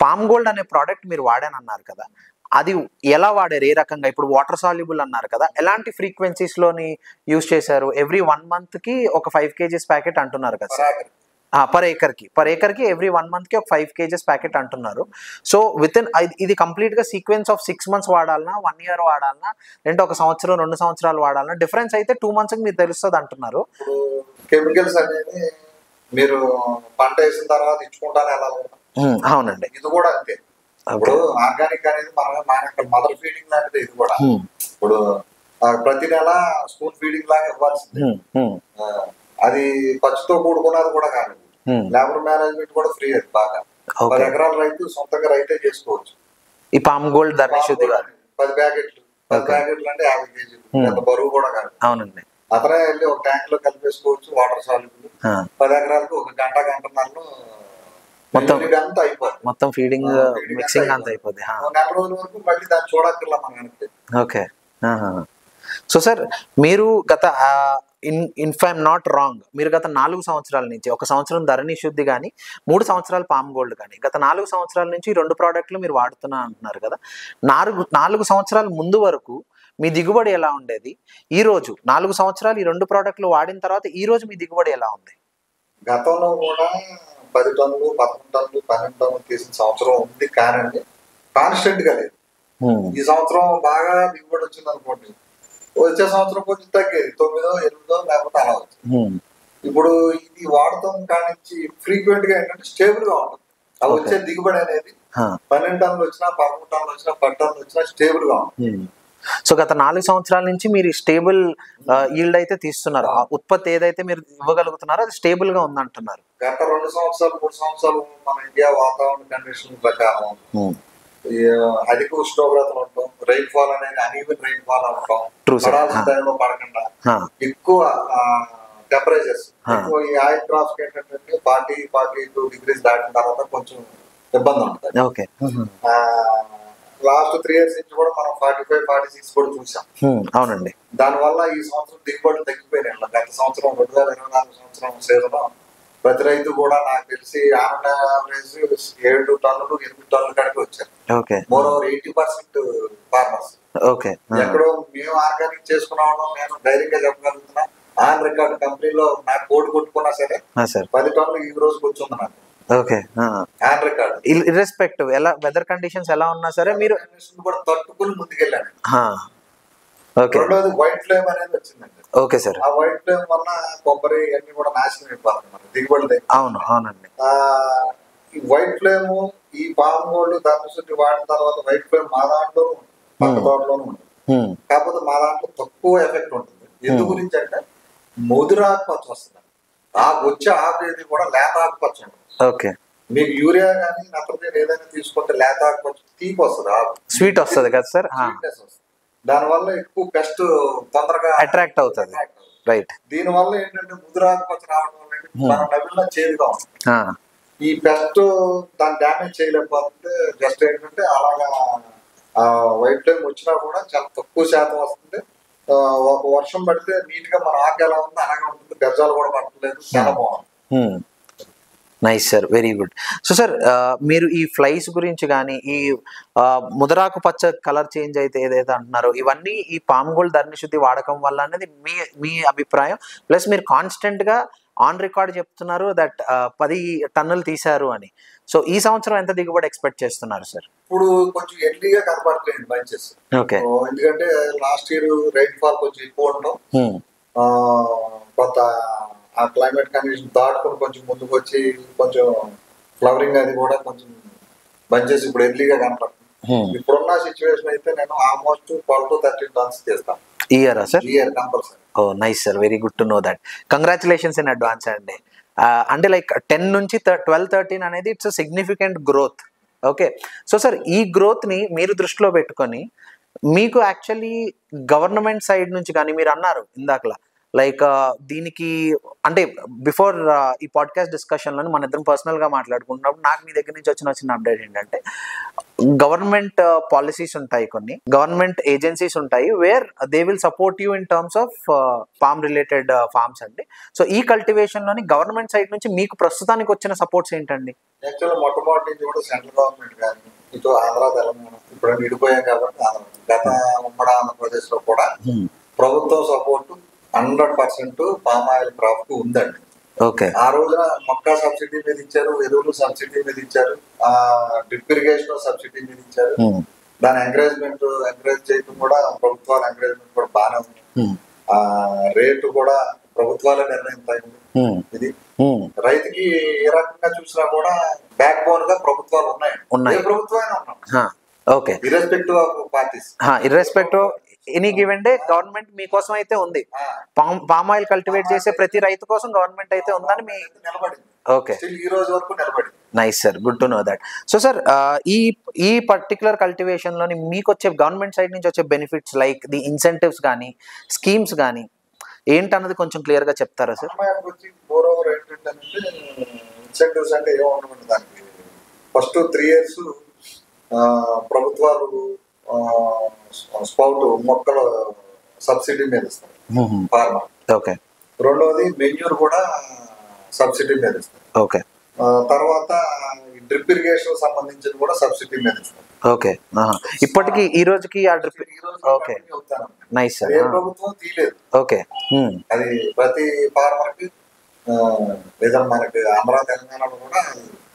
పామ్ గోల్డ్ అనే ప్రోడక్ట్ మీరు వాడానన్నారు కదా, అది ఎలా వాడారు, ఏ రకంగా? ఇప్పుడు వాటర్ సాల్యుబుల్ అన్నారు కదా, ఎలాంటి ఫ్రీక్వెన్సీస్ లోని యూజ్ చేశారు? ఎవ్రీ 1 month కి ఒక 5 kgs ప్యాకెట్ అంటున్నారు కదా సార్, పర్ ఏకర్ కి ఎవ్రీ 1 month కి ఒక 5 kgs ప్యాకెట్ అంటున్నారు. సో విత్ ఇన్ ఇది కంప్లీట్ గా సీక్వెన్స్ ఆఫ్ 6 months వాడాలన్నా, 1 year వాడాలన్నా, లేదంటే 1 సంవత్సరం 2 సంవత్సరాలు వాడాలన్నా, డిఫరెన్స్ అయితే 2 months కి మీకు తెలుస్తుంది అంటున్నారు. కెమికల్స్ అనేది మీరు పంట వేసిన తర్వాత ఇచ్చుకుంటానే వెళ్ళాలి. అవునండి, ఇది కూడా అంతే. ఇప్పుడు ఆర్గానిక్ అనేది మన మదర్ ఫీడింగ్ లాంటిది. ఇది కూడా ఇప్పుడు ప్రతి నెల స్పూన్ ఫీడింగ్ లాగా ఇవ్వాల్సింది. అది ఖర్చుతో కూడుకున్నది కూడా కాదు. లేబర్ మేనేజ్మెంట్ కూడా ఫ్రీ. అది బాగా 10 ఎకరాల రైతు సొంతంగా రైతే చేసుకోవచ్చు. ఈ పామ్ గోల్డ్ ధరణి శుద్ధి 10 ప్యాకెట్లు అంటే 50 kg, ఎంత బరువు కూడా కాదు. అవునండి, అతనే వెళ్ళి ఒక ట్యాంక్ లో కలిపేసుకోవచ్చు. వాటర్ సాల్యుబుల్ 10 ఎకరాలకు ఒక గంటన్నరలో అంతా అయిపోతుంది. మొత్తం ఫీడింగ్ మిక్సింగ్ అంతా అయిపోతుంది. 4 రోజుల వరకు మళ్ళీ దాన్ని చూడక్కర్లా మనం. ఓకే. సో సార్, మీరు గత ఇన్ఫ్ ఐఎమ్ నాట్ రాంగ్, మీరు గత 4 సంవత్సరాల నుంచి, 1 సంవత్సరం ధరణి శుద్ధి కానీ, 3 సంవత్సరాలు పామ్ గోల్డ్ కానీ, గత 4 సంవత్సరాల నుంచి 2 ప్రోడక్ట్లు మీరు వాడుతున్నా అంటున్నారు కదా. 4 సంవత్సరాల ముందు వరకు మీ దిగుబడి ఎలా ఉండేది? ఈ రోజు 4 సంవత్సరాలు ఈ 2 ప్రోడక్ట్లు వాడిన తర్వాత ఈ రోజు మీ దిగుబడి ఎలా ఉంది? గతంలో కూడా 10 టన్నులు, 11 టన్నులు, 12 టన్నులు తీసిన సంవత్సరం ఉంది, కానీ కాన్స్టెంట్ గా లేదు. ఈ సంవత్సరం బాగా దిగుబడి వచ్చింది అనుకోండి, వచ్చే సంవత్సరం కొంచెం తగ్గేది, 9, 8 లేకపోతే అలా వచ్చింది. ఇప్పుడు ఇది వాడటం కానించి ఫ్రీక్వెంట్ గా ఏంటంటే స్టేబుల్ గా ఉంటుంది. అది వచ్చే దిగుబడి అనేది 12 టన్నులు వచ్చినా, 13 టన్నులు వచ్చినా, 10 టన్నులు వచ్చినా స్టేబుల్ గా ఉంటుంది. సో గత 4 సంవత్సరాల నుంచి మీరు స్టేబుల్ ఈల్డ్ అయితే తీస్తున్నారు. ఆ ఉత్పత్తి ఏదైతే మీరు ఇవ్వగలుగుతున్నారో అది స్టేబుల్ గా ఉందంటున్నారు. గత 2 సంవత్సరాలు 3 సంవత్సరాలు మన ఇండియా వాతావరణ కండిషన్ ప్రకారం అధిక ఉష్ణోగ్రతలు ఉంటాం, రైన్ ఫాల్ అనేది అనీవెన్ రైన్ ఫాల్ ఉంటాం, పడాల్సిన టైంలో పడకుండా ఎక్కువ టెంపరేచర్స్, ఈ ఆయిల్ క్రాప్స్ ఏంటంటే 40-42 degrees దాటిన తర్వాత కొంచెం ఇబ్బంది ఉంటుంది. లాస్ట్ 3 years నుంచి కూడా మనం 45-46 కూడా చూసాం. అవునండి. దానివల్ల ఈ సంవత్సరం దిగుబడులు తగ్గిపోయినాయి. గత సంవత్సరం 2024 సంవత్సరం సీజన్ ప్రతి రైతు కూడా నాకు తెలిసి ఆన్ యావరేజ్ 7 టన్నులు 8 టన్నుల కాడికి వచ్చారు. More over 80% farmers. ఎక్కడో మేము ఆర్గానిక్ చేసుకున్నాము, నేను ధైర్యంగా చెప్పగలుగుతున్నా, ఆన్ రికార్డ్ కంపెనీలో నాకు కోడ్ కొట్టుకున్నా సరే 10 టన్నులు ఈ రోజుకి వచ్చింది నాకు. ఆన్ రికార్డ్ ఇర్రెస్పెక్టివ్ ఎలా వెదర్ కండిషన్స్ ఎలా ఉన్నా సరే మీరు కూడా తట్టుకుని ముందుకెళ్ళాను. రెండోది వైట్ ఫ్లేమ్ అనేది వచ్చిందండి. Okay sir. ఆ వైట్ ఫ్లేమ్ వల్ల కొబ్బరి అన్ని కూడా నాశనం అయిపోతుంది, మన దిగుబడి. అవునండి. ఈ వైట్ ఫ్లేమ్ ఈ పామ్ గోల్డ్ ధరణి వాడిన తర్వాత వైట్ ఫ్లేమ్ మా దాంట్లో పక్క తోటలోనూ ఉంటుంది. కాకపోతే మా దాంట్లో తక్కువ ఎఫెక్ట్ ఉంటుంది. ఎందు గురించి అంటే ముదురాకుపచ్చ వస్తుంది. వచ్చే ఆకు ఏది కూడా లేత ఆకుపచ్చ ఉంటుంది. మీకు యూరియా కానీ నత్రజని ఏదైనా తీసుకుంటే లేత ఆకుపచ్చ తీపి వస్తుంది, ఆకు స్వీట్ వస్తుంది కదా సార్. దానివల్ల ఎక్కువ పెస్ట్ తొందరగా అట్రాక్ట్ అవుతుంది. రైట్. దీనివల్ల ఏంటంటే ముదురాకుపచ్చ రావడం వల్ల మన నవిల్లో చేదుగా ఉంటుంది. ఈ పెస్ట్ దాన్ని డ్యామేజ్ చేయలేకపోతే జస్ట్ ఏంటంటే అలాగా వైట్ ఫ్లేమ్ వచ్చినా కూడా చాలా తక్కువ శాతం వస్తుంది. ఒక వర్షం పడితే నీట్ గా మన ఆకు ఎలా ఉంది అలాగే ఉంటుంది, గజ్జాలు కూడా పడట్లేదు, చాలా బాగుంది. Nice sir, very good. So sir, మీరు ఈ ఫ్లైస్ గురించి కానీ, ఈ ముదరాకు పచ్చ కలర్ చేంజ్ అయితే ఏదైతే అంటున్నారో, ఇవన్నీ ఈ పామ్ గోల్డ్ ధరణి శుద్ధి వాడకం వల్ల అనేది మీ అభిప్రాయం. ప్లస్ మీరు కాన్స్టెంట్ గా ఆన్ రికార్డ్ చెప్తున్నారు దట్ 10 టన్నులు తీశారు అని. సో ఈ సంవత్సరం ఎంత దిగుబడి ఎక్స్పెక్ట్ చేస్తున్నారు సార్? ఇప్పుడు కొంచెం ఎర్లీగా కనపడుతుంది బంచెస్. ఎందుకంటే లాస్ట్ ఇయర్ రైన్ ఫాల్ కొంచెం ఎక్కువ ఉండడం, కొంత ఆ క్లైమేట్ కండిషన్ దాటుకుని కొంచెం ముందుకు వచ్చి కొంచెం ఫ్లవరింగ్ అది కూడా కొంచెం బంచెస్ ఇప్పుడు ఎర్లీగా కనపడుతుంది. ఇప్పుడున్న సిచ్యువేషన్ అయితే నేను ఆల్మోస్ట్ 12 to 13 tons చేస్తాను. ఇయరా sir? Year compulsory. Oh nice sir, very good to know that. Congratulations in advance అండి. అంటే లైక్ 10 నుంచి 12-13 అనేది it's significant growth. Okay. So sir, ఈ గ్రోత్ ని మీరు దృష్టిలో పెట్టుకొని మీకు యాక్చువల్లీ గవర్నమెంట్ సైడ్ నుంచి కానీ మీరు అన్నారు ఇందాకలా లైక్ దీనికి అంటే బిఫోర్ ఈ పాడ్కాస్ట్ డిస్కషన్లో మన ఇద్దరం పర్సనల్గా మాట్లాడుకుంటున్నప్పుడు నాకు మీ దగ్గర నుంచి వచ్చిన అప్డేట్ ఏంటంటే గవర్నమెంట్ పాలసీస్ ఉంటాయి, కొన్ని గవర్నమెంట్ ఏజెన్సీస్ ఉంటాయి where they will support you in terms of farm related farms అండి. సో ఈ కల్టివేషన్ లోని గవర్నమెంట్ సైడ్ నుంచి మీకు ప్రస్తుతానికి వచ్చిన సపోర్ట్స్ ఏంటండి? యాక్చువల్గా మొట్టమొదటి నుంచి కూడా సెంట్రల్ గవర్నమెంట్ కానీ ఇటు ఆంధ్ర తెలంగాణ ఇప్పుడు విడిపోయాం కాబట్టి గత ఉమ్మడి ఆంధ్రప్రదేశ్ లో కూడా ప్రభుత్వం సపోర్టు 100% పామ్ ఆయిల్ క్రాప్ కు ఉందండి. ఓకే, ఆ రోజున మొక్క సబ్సిడీ మీద ఇచ్చారు, ఎరువులు సబ్సిడీ మీద ఇచ్చారు, డ్రిప్ ఇరిగేషన్ సబ్సిడీ మీద ఇచ్చారు. దాని ఎంకరేజ్ చేయడం కూడా ప్రభుత్వాల ఎంకరేజ్మెంట్ కూడా బాగానే ఉంది. ఆ రేటు కూడా ప్రభుత్వాలే నిర్ణయిస్తాయి. ఇది రైతుకి ఏ రకంగా చూసినా కూడా బ్యాక్ బోన్ గా ప్రభుత్వాలు ఉన్నాయి. ఏ ప్రభుత్వమైనా ఉన్నాం, okay, irrespective of parties, irrespective any given day government మీకోసం అయితే ఉంది. పామ్ ఆయిల్ కల్టివేట్ చేసే ప్రతి రైతు కోసం గవర్నమెంట్ అయితే ఉందని మీ నిలబడింది. ఓకే, ఈ రోజు వరకు నిలబడింది. Nice sir, good to know that. So sir, ఈ పర్టికులర్ కల్టివేషన్ లోని మీకు వచ్చే గవర్నమెంట్ సైడ్ నుంచి వచ్చే బెనిఫిట్స్ లైక్ ది ఇన్సెంటివ్స్ కానీ స్కీమ్స్ కానీ ఏంటన్నది కొంచెం క్లియర్ గా చెప్తారా సార్? మోర్ ఓవర్ ఏంటంటే ఇన్సెంటివ్స్ అంటే ఏముండదు దానికి. ఫస్ట్ 3 years ప్రభుత్వాలు స్పౌట్ మొక్కల సబ్సిడీ మీద ఇస్తారు ఫార్మర్. ఓకే. రెండవది మెన్యూర్ కూడా సబ్సిడీ మీద ఇస్తారు. ఓకే. తర్వాత డ్రిప్ ఇరిగేషన్ సంబంధించిన కూడా సబ్సిడీ మీద ఇస్తారు. ఓకే. ఇప్పటికి ఈ రోజుకి ఆ డ్రిప్ ఓకే నైస్ సార్. ఏ ప్రభుత్వం తీయలేదు. ఓకే, అది ప్రతి ఫార్మర్ కి లేదా మనకి ఆంధ్ర తెలంగాణలో కూడా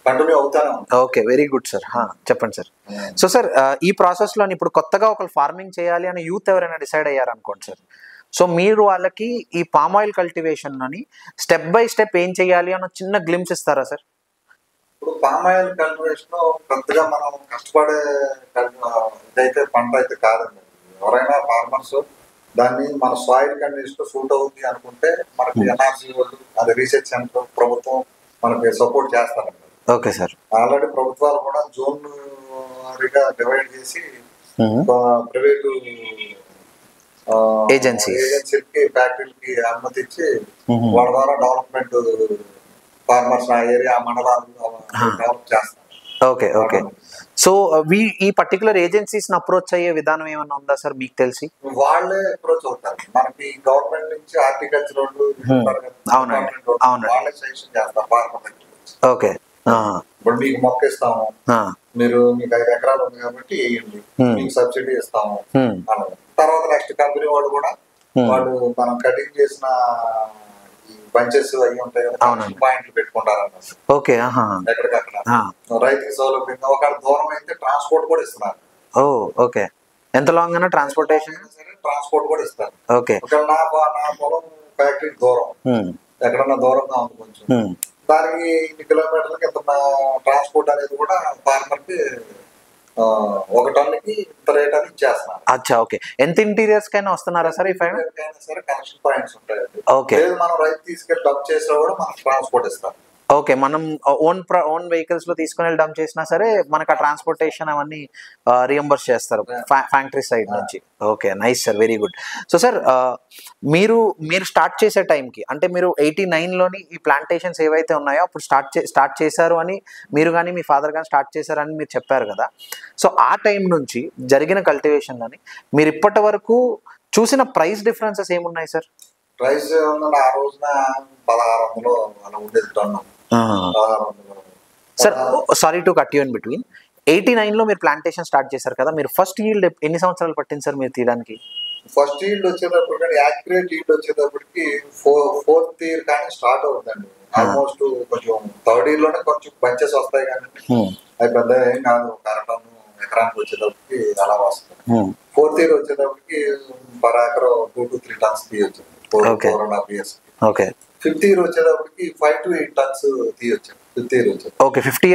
కంటిన్యూ అవుతానే ఉంది. Okay, very good sir. చెప్పండి సార్. సో సార్, ఈ ప్రాసెస్ లో ఇప్పుడు కొత్తగా ఒకరు ఫార్మింగ్ చేయాలి అని యూత్ ఎవరైనా డిసైడ్ అయ్యారు అనుకోండి సార్, సో మీరు వాళ్ళకి ఈ పామ్ ఆయిల్ కల్టివేషన్ లోని స్టెప్ బై స్టెప్ ఏం చేయాలి అని చిన్న గ్లిమ్స్ ఇస్తారా సార్? ఇప్పుడు పామ్ ఆయిల్ కల్టివేషన్ లో పెద్దగా మనం కష్టపడే ఇదైతే పంట అయితే కాదండి. ఎవరైనా ఫార్మర్స్ దాన్ని మన సాయిల్ కండిషన్ సూట్ అవుతుంది అనుకుంటే మనకి ఎన్ఆర్సీ వాళ్ళు అది రీసెర్చ్ సెంటర్ ప్రభుత్వం మనకి సపోర్ట్ చేస్తారండి. Okay sir. ఆల్రెడీ ప్రభుత్వాలు కూడా జోన్ డివైడ్ చేసి ప్రైవేటు ఏజెన్సీకి ఫ్యాక్టరీలకి అనుమతి ఇచ్చి వాళ్ళ ద్వారా డెవలప్మెంట్ ఫార్మర్స్ ఆ ఏరియా మండలాలు డెవలప్ చేస్తారు. ఓకే. ఓకే. సో ఈ పర్టికులర్ ఏజెన్సీస్ అప్రోచ్ అయ్యే విధానం ఏమన్నా ఉందా సార్ మీకు తెలిసి? వాళ్ళే అప్రోచ్ అవుతారు. మనకి గవర్నమెంట్ నుంచి హార్టికల్చర్ వాళ్ళే సజెషన్ చేస్తారు ఫార్మర్. ఓకే. ఇప్పుడు మీకు మొక్క ఇస్తాము, మీరు మీకు 5 ఎకరాలు ఉంది కాబట్టి వేయండి, మీకు సబ్సిడీ ఇస్తాము అన్నది. తర్వాత నెక్స్ట్ కంపెనీ వాళ్ళు కూడా వాళ్ళు మనం కటింగ్ చేసిన బంచెస్ అవి ఉంటాయి కదా, పాయింట్లు పెట్టుకుంటారు అన్నది. ఓకే. ఎక్కడికక్కడ రైతుకి సౌలభ్యంగా. ఒక దూరం అయితే ట్రాన్స్పోర్ట్ కూడా ఇస్తున్నారు. ఓకే. ఎంత లాంగ్ అయినా ట్రాన్స్పోర్టేషన్ ట్రాన్స్పోర్ట్ కూడా ఇస్తారు. ఓకే. నా పొలం ఫ్యాక్టరీ దూరం ఎక్కడన్నా దూరంగా ఉంది కొంచెం, దానికి ఇన్ని కిలోమీటర్లకి ఎంత ట్రాన్స్పోర్ట్ అనేది కూడా ఫార్మర్ కి 1 టన్నుకి ఇంత రేట్ అని ఇచ్చేస్తున్నారు. అచ్చా, ఓకే. ఎంత ఇంటీరియర్స్ కైనా వస్తున్నారా సార్? సరే కనెక్షన్ పాయింట్స్ ఉంటాయండి. ఓకే. మనం రైతు తీసుకెళ్ళి డబ్ చేసినా కూడా మనకు ట్రాన్స్పోర్ట్ ఇస్తాం. ఓకే, మనం ఓన్ వెహికల్స్ లో తీసుకుని వెళ్ళి డంప్ చేసినా సరే మనకు ఆ ట్రాన్స్పోర్టేషన్ అవన్నీ రియంబర్స్ చేస్తారు ఫ్యాక్టరీ సైడ్ నుంచి. Okay, nice sir, very good. So sir, మీరు స్టార్ట్ చేసే టైంకి అంటే మీరు 89లోని ఈ ప్లాంటేషన్స్ ఏవైతే ఉన్నాయో అప్పుడు స్టార్ట్ చేశారు అని మీరు కానీ మీ ఫాదర్ కానీ స్టార్ట్ చేశారని మీరు చెప్పారు కదా. సో ఆ టైం నుంచి జరిగిన కల్టివేషన్లని మీరు ఇప్పటి వరకు చూసిన ప్రైస్ డిఫరెన్సెస్ ఏమున్నాయి సార్? ప్రైస్ ఆ రోజున 1600 అలా ఉండేది టన్ను. Sir sorry to cut you in between, 89లో మీరు ప్లాంటేషన్ స్టార్ట్ చేశారు కదా, మీరు ఫస్ట్ ఈల్డ్ ఎన్ని సంవత్సరాలు పట్టింది సార్ మీరు తీయడానికి? ఫస్ట్ ఈల్డ్ వచ్చేటప్పుడు కానీ యాక్యురేట్ ఈల్డ్ వచ్చేటప్పటికి 4th year కానీ స్టార్ట్ అవుతుందండి. ఆల్మోస్ట్ కొంచెం 3rd year లోనే కొంచెం బంచెస్ వస్తాయి కానీ అవి పెద్ద ఏం కాదు. ఒక 1 టన్ను ఎకరానికి వచ్చేటప్పటికి అలా వస్తుంది. 4th year వచ్చేటప్పటికి పర్ ఏకర్ 2 to 3 tons తీయొచ్చు. 4.5 years. ఓకే. 5th year వచ్చేటప్పటికి 5 to 8 tons తీయొచ్చు. 5th year వచ్చేది. Okay, 5th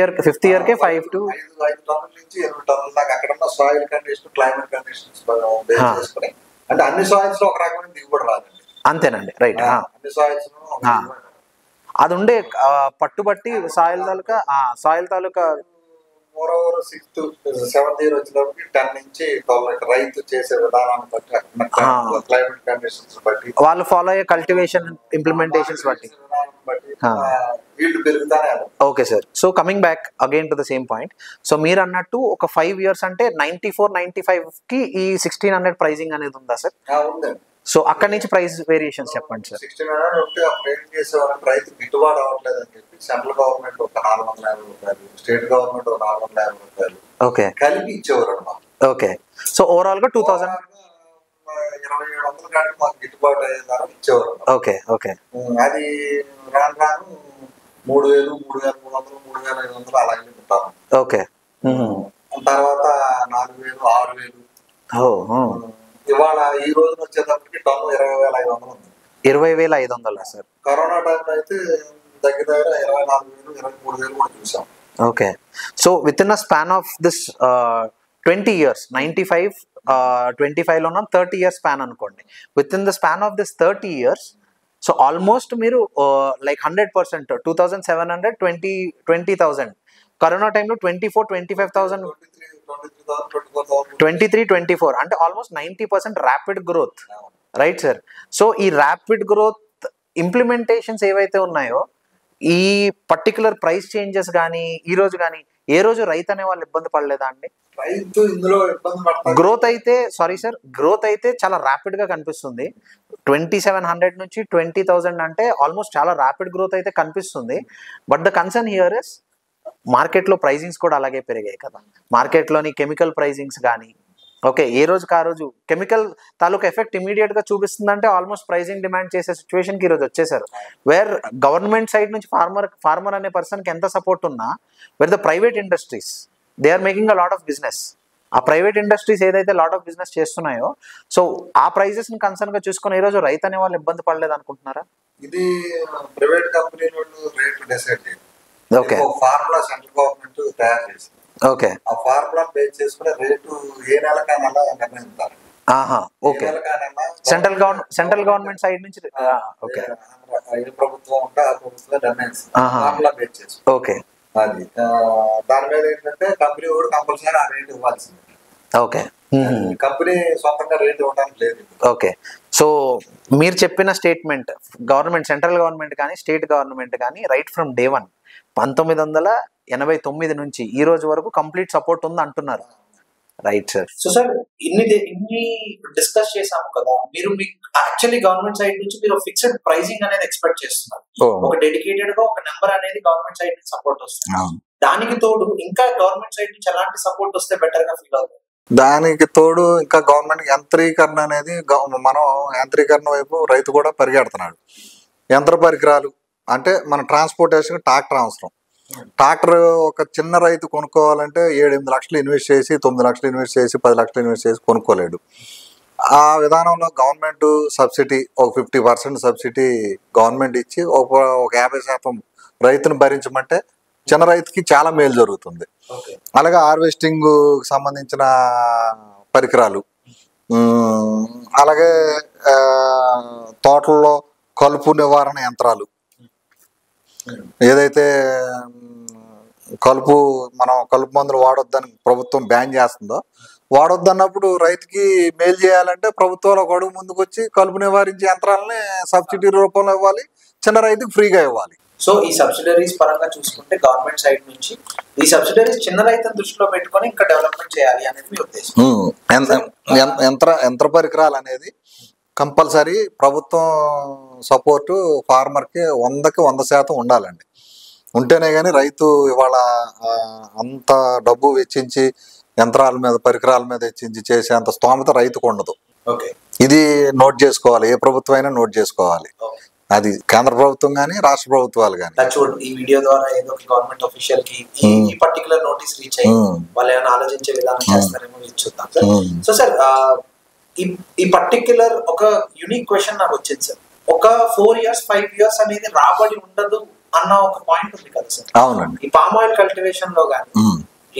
year K 5 to 5 టన్నుల నుంచి 8 టన్నుల దాకా అక్కడ soil condition, climate conditions base చేసుకుని, అంటే అన్ని సాయిల్స్ లో ఒక రకమైన దిగుబడి రాదండి. అంతేనండి, రైట్. అన్ని సాయిల్స్ అది ఉండే పట్టుబట్టి సాయిల్ తాలూకా మోరోవర్ 6th 7th ఇయర్ వచ్చినప్పటికి 10 నుంచి 12 రైతు చేసే విధానాన్ని బట్టి క్లైమేట్ కండిషన్స్ బట్టి వాళ్ళు ఫాలో అయ్యే కల్టివేషన్ ఇంప్లిమెంటేషన్స్ బట్టి ఈల్డ్ పెరుగుతానే. Okay sir. So coming back again to the same point. So మీరు అన్నట్టు ఒక 5 years అంటే 94-95 కి ఈ 1600 ప్రైజింగ్ అనేది ఉందా సార్? ఉందండి. సో అక్కడ నుంచి ప్రైస్ వేరియేషన్స్ చెప్పండి సార్. 1600 ఉంటే అప్పుడు ఏం చేసేవాళ్ళకి రైతు గిట్టుబాటు అవ్వట్లేదు అని చెప్పి సెంట్రల్ గవర్నమెంట్ ఒక 450 రూపాయలు, స్టేట్ గవర్నమెంట్ ఒక 450 రూపాయలు ఓకే కలిపి ఇచ్చేవారు అన్నమాట. ఓకే. సో ఓవరాల్ గా 2700 కానీ మాకు గిట్టుబాటు అయ్యే ధర ఇచ్చేవారు. Okay okay. అది రాను రాను 3000, 3300, 3500 అలాగే ఉంటాము. ఓకే. తర్వాత 4000, 6000. ఇవాళ ఈ రోజున వచ్చేటప్పటికి టన్ను 20,500 ఉంది. 20,500 సార్. కరోనా టైంలో అయితే దగ్గర 24,000, 23,000 కూడా చూసాం. Okay. So with in a span of this 20 years 95 25 లో 30 years స్పాన్ అనుకోండి. With in the span of this 30 years so almost మీరు లైక్ 100% 2,700 20,000 కరోనా టైంలో 24-25,000 23-24 అంటే almost 90% rapid growth, right sir? So ఈ ర్యాపిడ్ గ్రోత్ ఇంప్లిమెంటేషన్స్ ఏవైతే ఉన్నాయో ఈ particular price changes కానీ ఈ రోజు కానీ ఏ రోజు రైతు అనే వాళ్ళు ఇబ్బంది పడలేదా అండి? రైతు ఇందులో ఇబ్బంది పడతారు. గ్రోత్ అయితే సారీ సార్, గ్రోత్ అయితే చాలా ర్యాపిడ్ గా కనిపిస్తుంది. 2,700 నుంచి 20,000 అంటే ఆల్మోస్ట్ చాలా ర్యాపిడ్ గ్రోత్ అయితే కనిపిస్తుంది. But the concern here is మార్కెట్లో ప్రైజింగ్స్ కూడా అలాగే పెరిగాయి కదా. మార్కెట్లోని కెమికల్ ప్రైజింగ్స్ కానీ ఓకే ఏ రోజుకి ఆ రోజు కెమికల్ తాలూకు ఎఫెక్ట్ ఇమీడియట్ గా చూపిస్తుందంటే ఆల్మోస్ట్ ప్రైజింగ్ డిమాండ్ చేసే సిచ్యువేషన్ కి ఈ రోజు వచ్చేసారు. వేర్ గవర్నమెంట్ సైడ్ నుంచి ఫార్మర్ అనే పర్సన్ కి ఎంత సపోర్ట్ ఉన్నా where the private industries they are making a lot of business. ఆ ప్రైవేట్ ఇండస్ట్రీస్ ఏదైతే లాట్ ఆఫ్ బిజినెస్ చేస్తున్నాయో సో ఆ ప్రైజెస్ ని కన్సర్న్ గా చూసుకుని ఈ రోజు రైతు అనే వాళ్ళు ఇబ్బంది పడలేదు అనుకుంటున్నారా? ఇది ప్రైవేట్ కంపెనీ వాళ్ళు రేట్ డిసైడ్ చేయాలి. ఓకే. ఫార్ములా సెంట్రల్ గవర్నమెంట్ తయారు చేసింది. ఓకే. ఆ ఫార్ములా బేస్ చేసుకునే రేటు ఏ నెలకైనా నిర్ణయిస్తారు. ఓకే. సెంట్రల్ గవర్నమెంట్ సైడ్ నుంచి ఓకే ప్రభుత్వం ఉంటే ఆ ప్రభుత్వం నిర్ణయిస్తుంది ఫార్ములా బేస్ చేసుకుని. ఓకే. అది దాని మీద ఏంటంటే కంపెనీ కూడా కంపల్సరీ ఆ రేట్ ఇవ్వాల్సింది. ఓకే. కంపెనీ సొంతంగా రేట్ ఇవ్వడానికి లేదు. ఓకే. సో మీరు చెప్పిన స్టేట్మెంట్ గవర్నమెంట్ సెంట్రల్ గవర్నమెంట్ కానీ స్టేట్ గవర్నమెంట్ కానీ రైట్ ఫ్రమ్ డే 1 1989 నుంచి ఈ రోజు వరకు కంప్లీట్ సపోర్ట్ ఉంది అంటున్నారు, రైట్ సార్? సో సార్ ఇన్ని డిస్కస్ చేసాము కదా, మీరు యాక్చువల్లీ గవర్నమెంట్ సైడ్ నుంచి మీరు ఫిక్స్డ్ ప్రైసింగ్ అనేది ఎక్స్పెక్ట్ చేస్తున్నారు. ఒక డెడికేటెడ్ గా ఒక నెంబర్ అనేది గవర్నమెంట్ సైడ్ నుంచి సపోర్ట్ వస్తుంది. దానికి తోడు ఇంకా గవర్నమెంట్ సైడ్ నుంచి ఎలాంటి సపోర్ట్ వస్తే బెటర్ గా ఫీల్ అవుతుంది? దానికి తోడు ఇంకా గవర్నమెంట్ యంత్రీకరణ అనేది మనం యంత్రీకరణ వైపు రైతు కూడా పరిగెడుతున్నాడు. యంత్ర పరికరాలు అంటే మన ట్రాన్స్పోర్టేషన్ ట్రాక్టర్ అవసరం. ట్రాక్టర్ ఒక చిన్న రైతు కొనుక్కోవాలంటే 7-8 లక్షలు ఇన్వెస్ట్ చేసి 9 లక్షలు ఇన్వెస్ట్ చేసి 10 లక్షలు ఇన్వెస్ట్ చేసి కొనుక్కోలేడు. ఆ విధానంలో గవర్నమెంట్ సబ్సిడీ ఒక 50% సబ్సిడీ గవర్నమెంట్ ఇచ్చి ఒక 50% రైతును భరించమంటే చిన్న రైతుకి చాలా మేలు జరుగుతుంది. అలాగే హార్వెస్టింగ్ సంబంధించిన పరికరాలు, అలాగే తోటల్లో కలుపు నివారణ యంత్రాలు, ఏదైతే మనం కలుపు మందులు వాడొద్దని ప్రభుత్వం బ్యాన్ చేస్తుందో వాడొద్దన్నప్పుడు రైతుకి మేలు చేయాలంటే ప్రభుత్వాలు ఒక అడుగు ముందుకు వచ్చి కలుపు నివారించే యంత్రాలని సబ్సిడీ రూపంలో ఇవ్వాలి, చిన్న రైతుకి ఫ్రీగా ఇవ్వాలి. సో ఈ సబ్సిడరీస్ పరంగా చూసుకుంటే గవర్నమెంట్ సైడ్ నుంచి ఈ సబ్సిడరీస్ చిన్న రైతులను దృష్టిలో పెట్టుకొని ఇంకా డెవలప్మెంట్ చేయాలి అనేది మీ ఉద్దేశం. యంత్ర పరికరాలు అనేది కంపల్సరీ ప్రభుత్వం సపోర్టు ఫార్మర్కి 100కి 100% ఉండాలండి. ఉంటేనే కానీ రైతు ఇవాళ అంత డబ్బు వెచ్చించి యంత్రాల మీద పరికరాల మీద వెచ్చించి చేసేంత స్తోమత రైతుకు ఉండదు. ఇది నోట్ చేసుకోవాలి, ఏ ప్రభుత్వం అయినా నోట్ చేసుకోవాలి. అది కేంద్ర ప్రభుత్వం కానీ రాష్ట్ర ప్రభుత్వాలు కానీ. ఈ వీడియో ద్వారా ఏదో ఒక గవర్నమెంట్ ఆఫీషియల్ కి ఈ పర్టికులర్ నోటీస్ రీచ్ అయ్యి వాళ్ళు ఏమైనా ఆలోచించే విధానం చేస్తారేమో చూద్దాం సార్. సో సార్ ఈ పర్టికులర్ ఒక యూనిక్ క్వశ్చన్ నాకు వచ్చింది సార్. ఒక 4 years 5 years అనేది రాబడి ఉండదు అన్న ఒక పాయింట్ ఉంది కదా సార్. అవునండి. ఈ పామ్ ఆయిల్ కల్టివేషన్ లో కానీ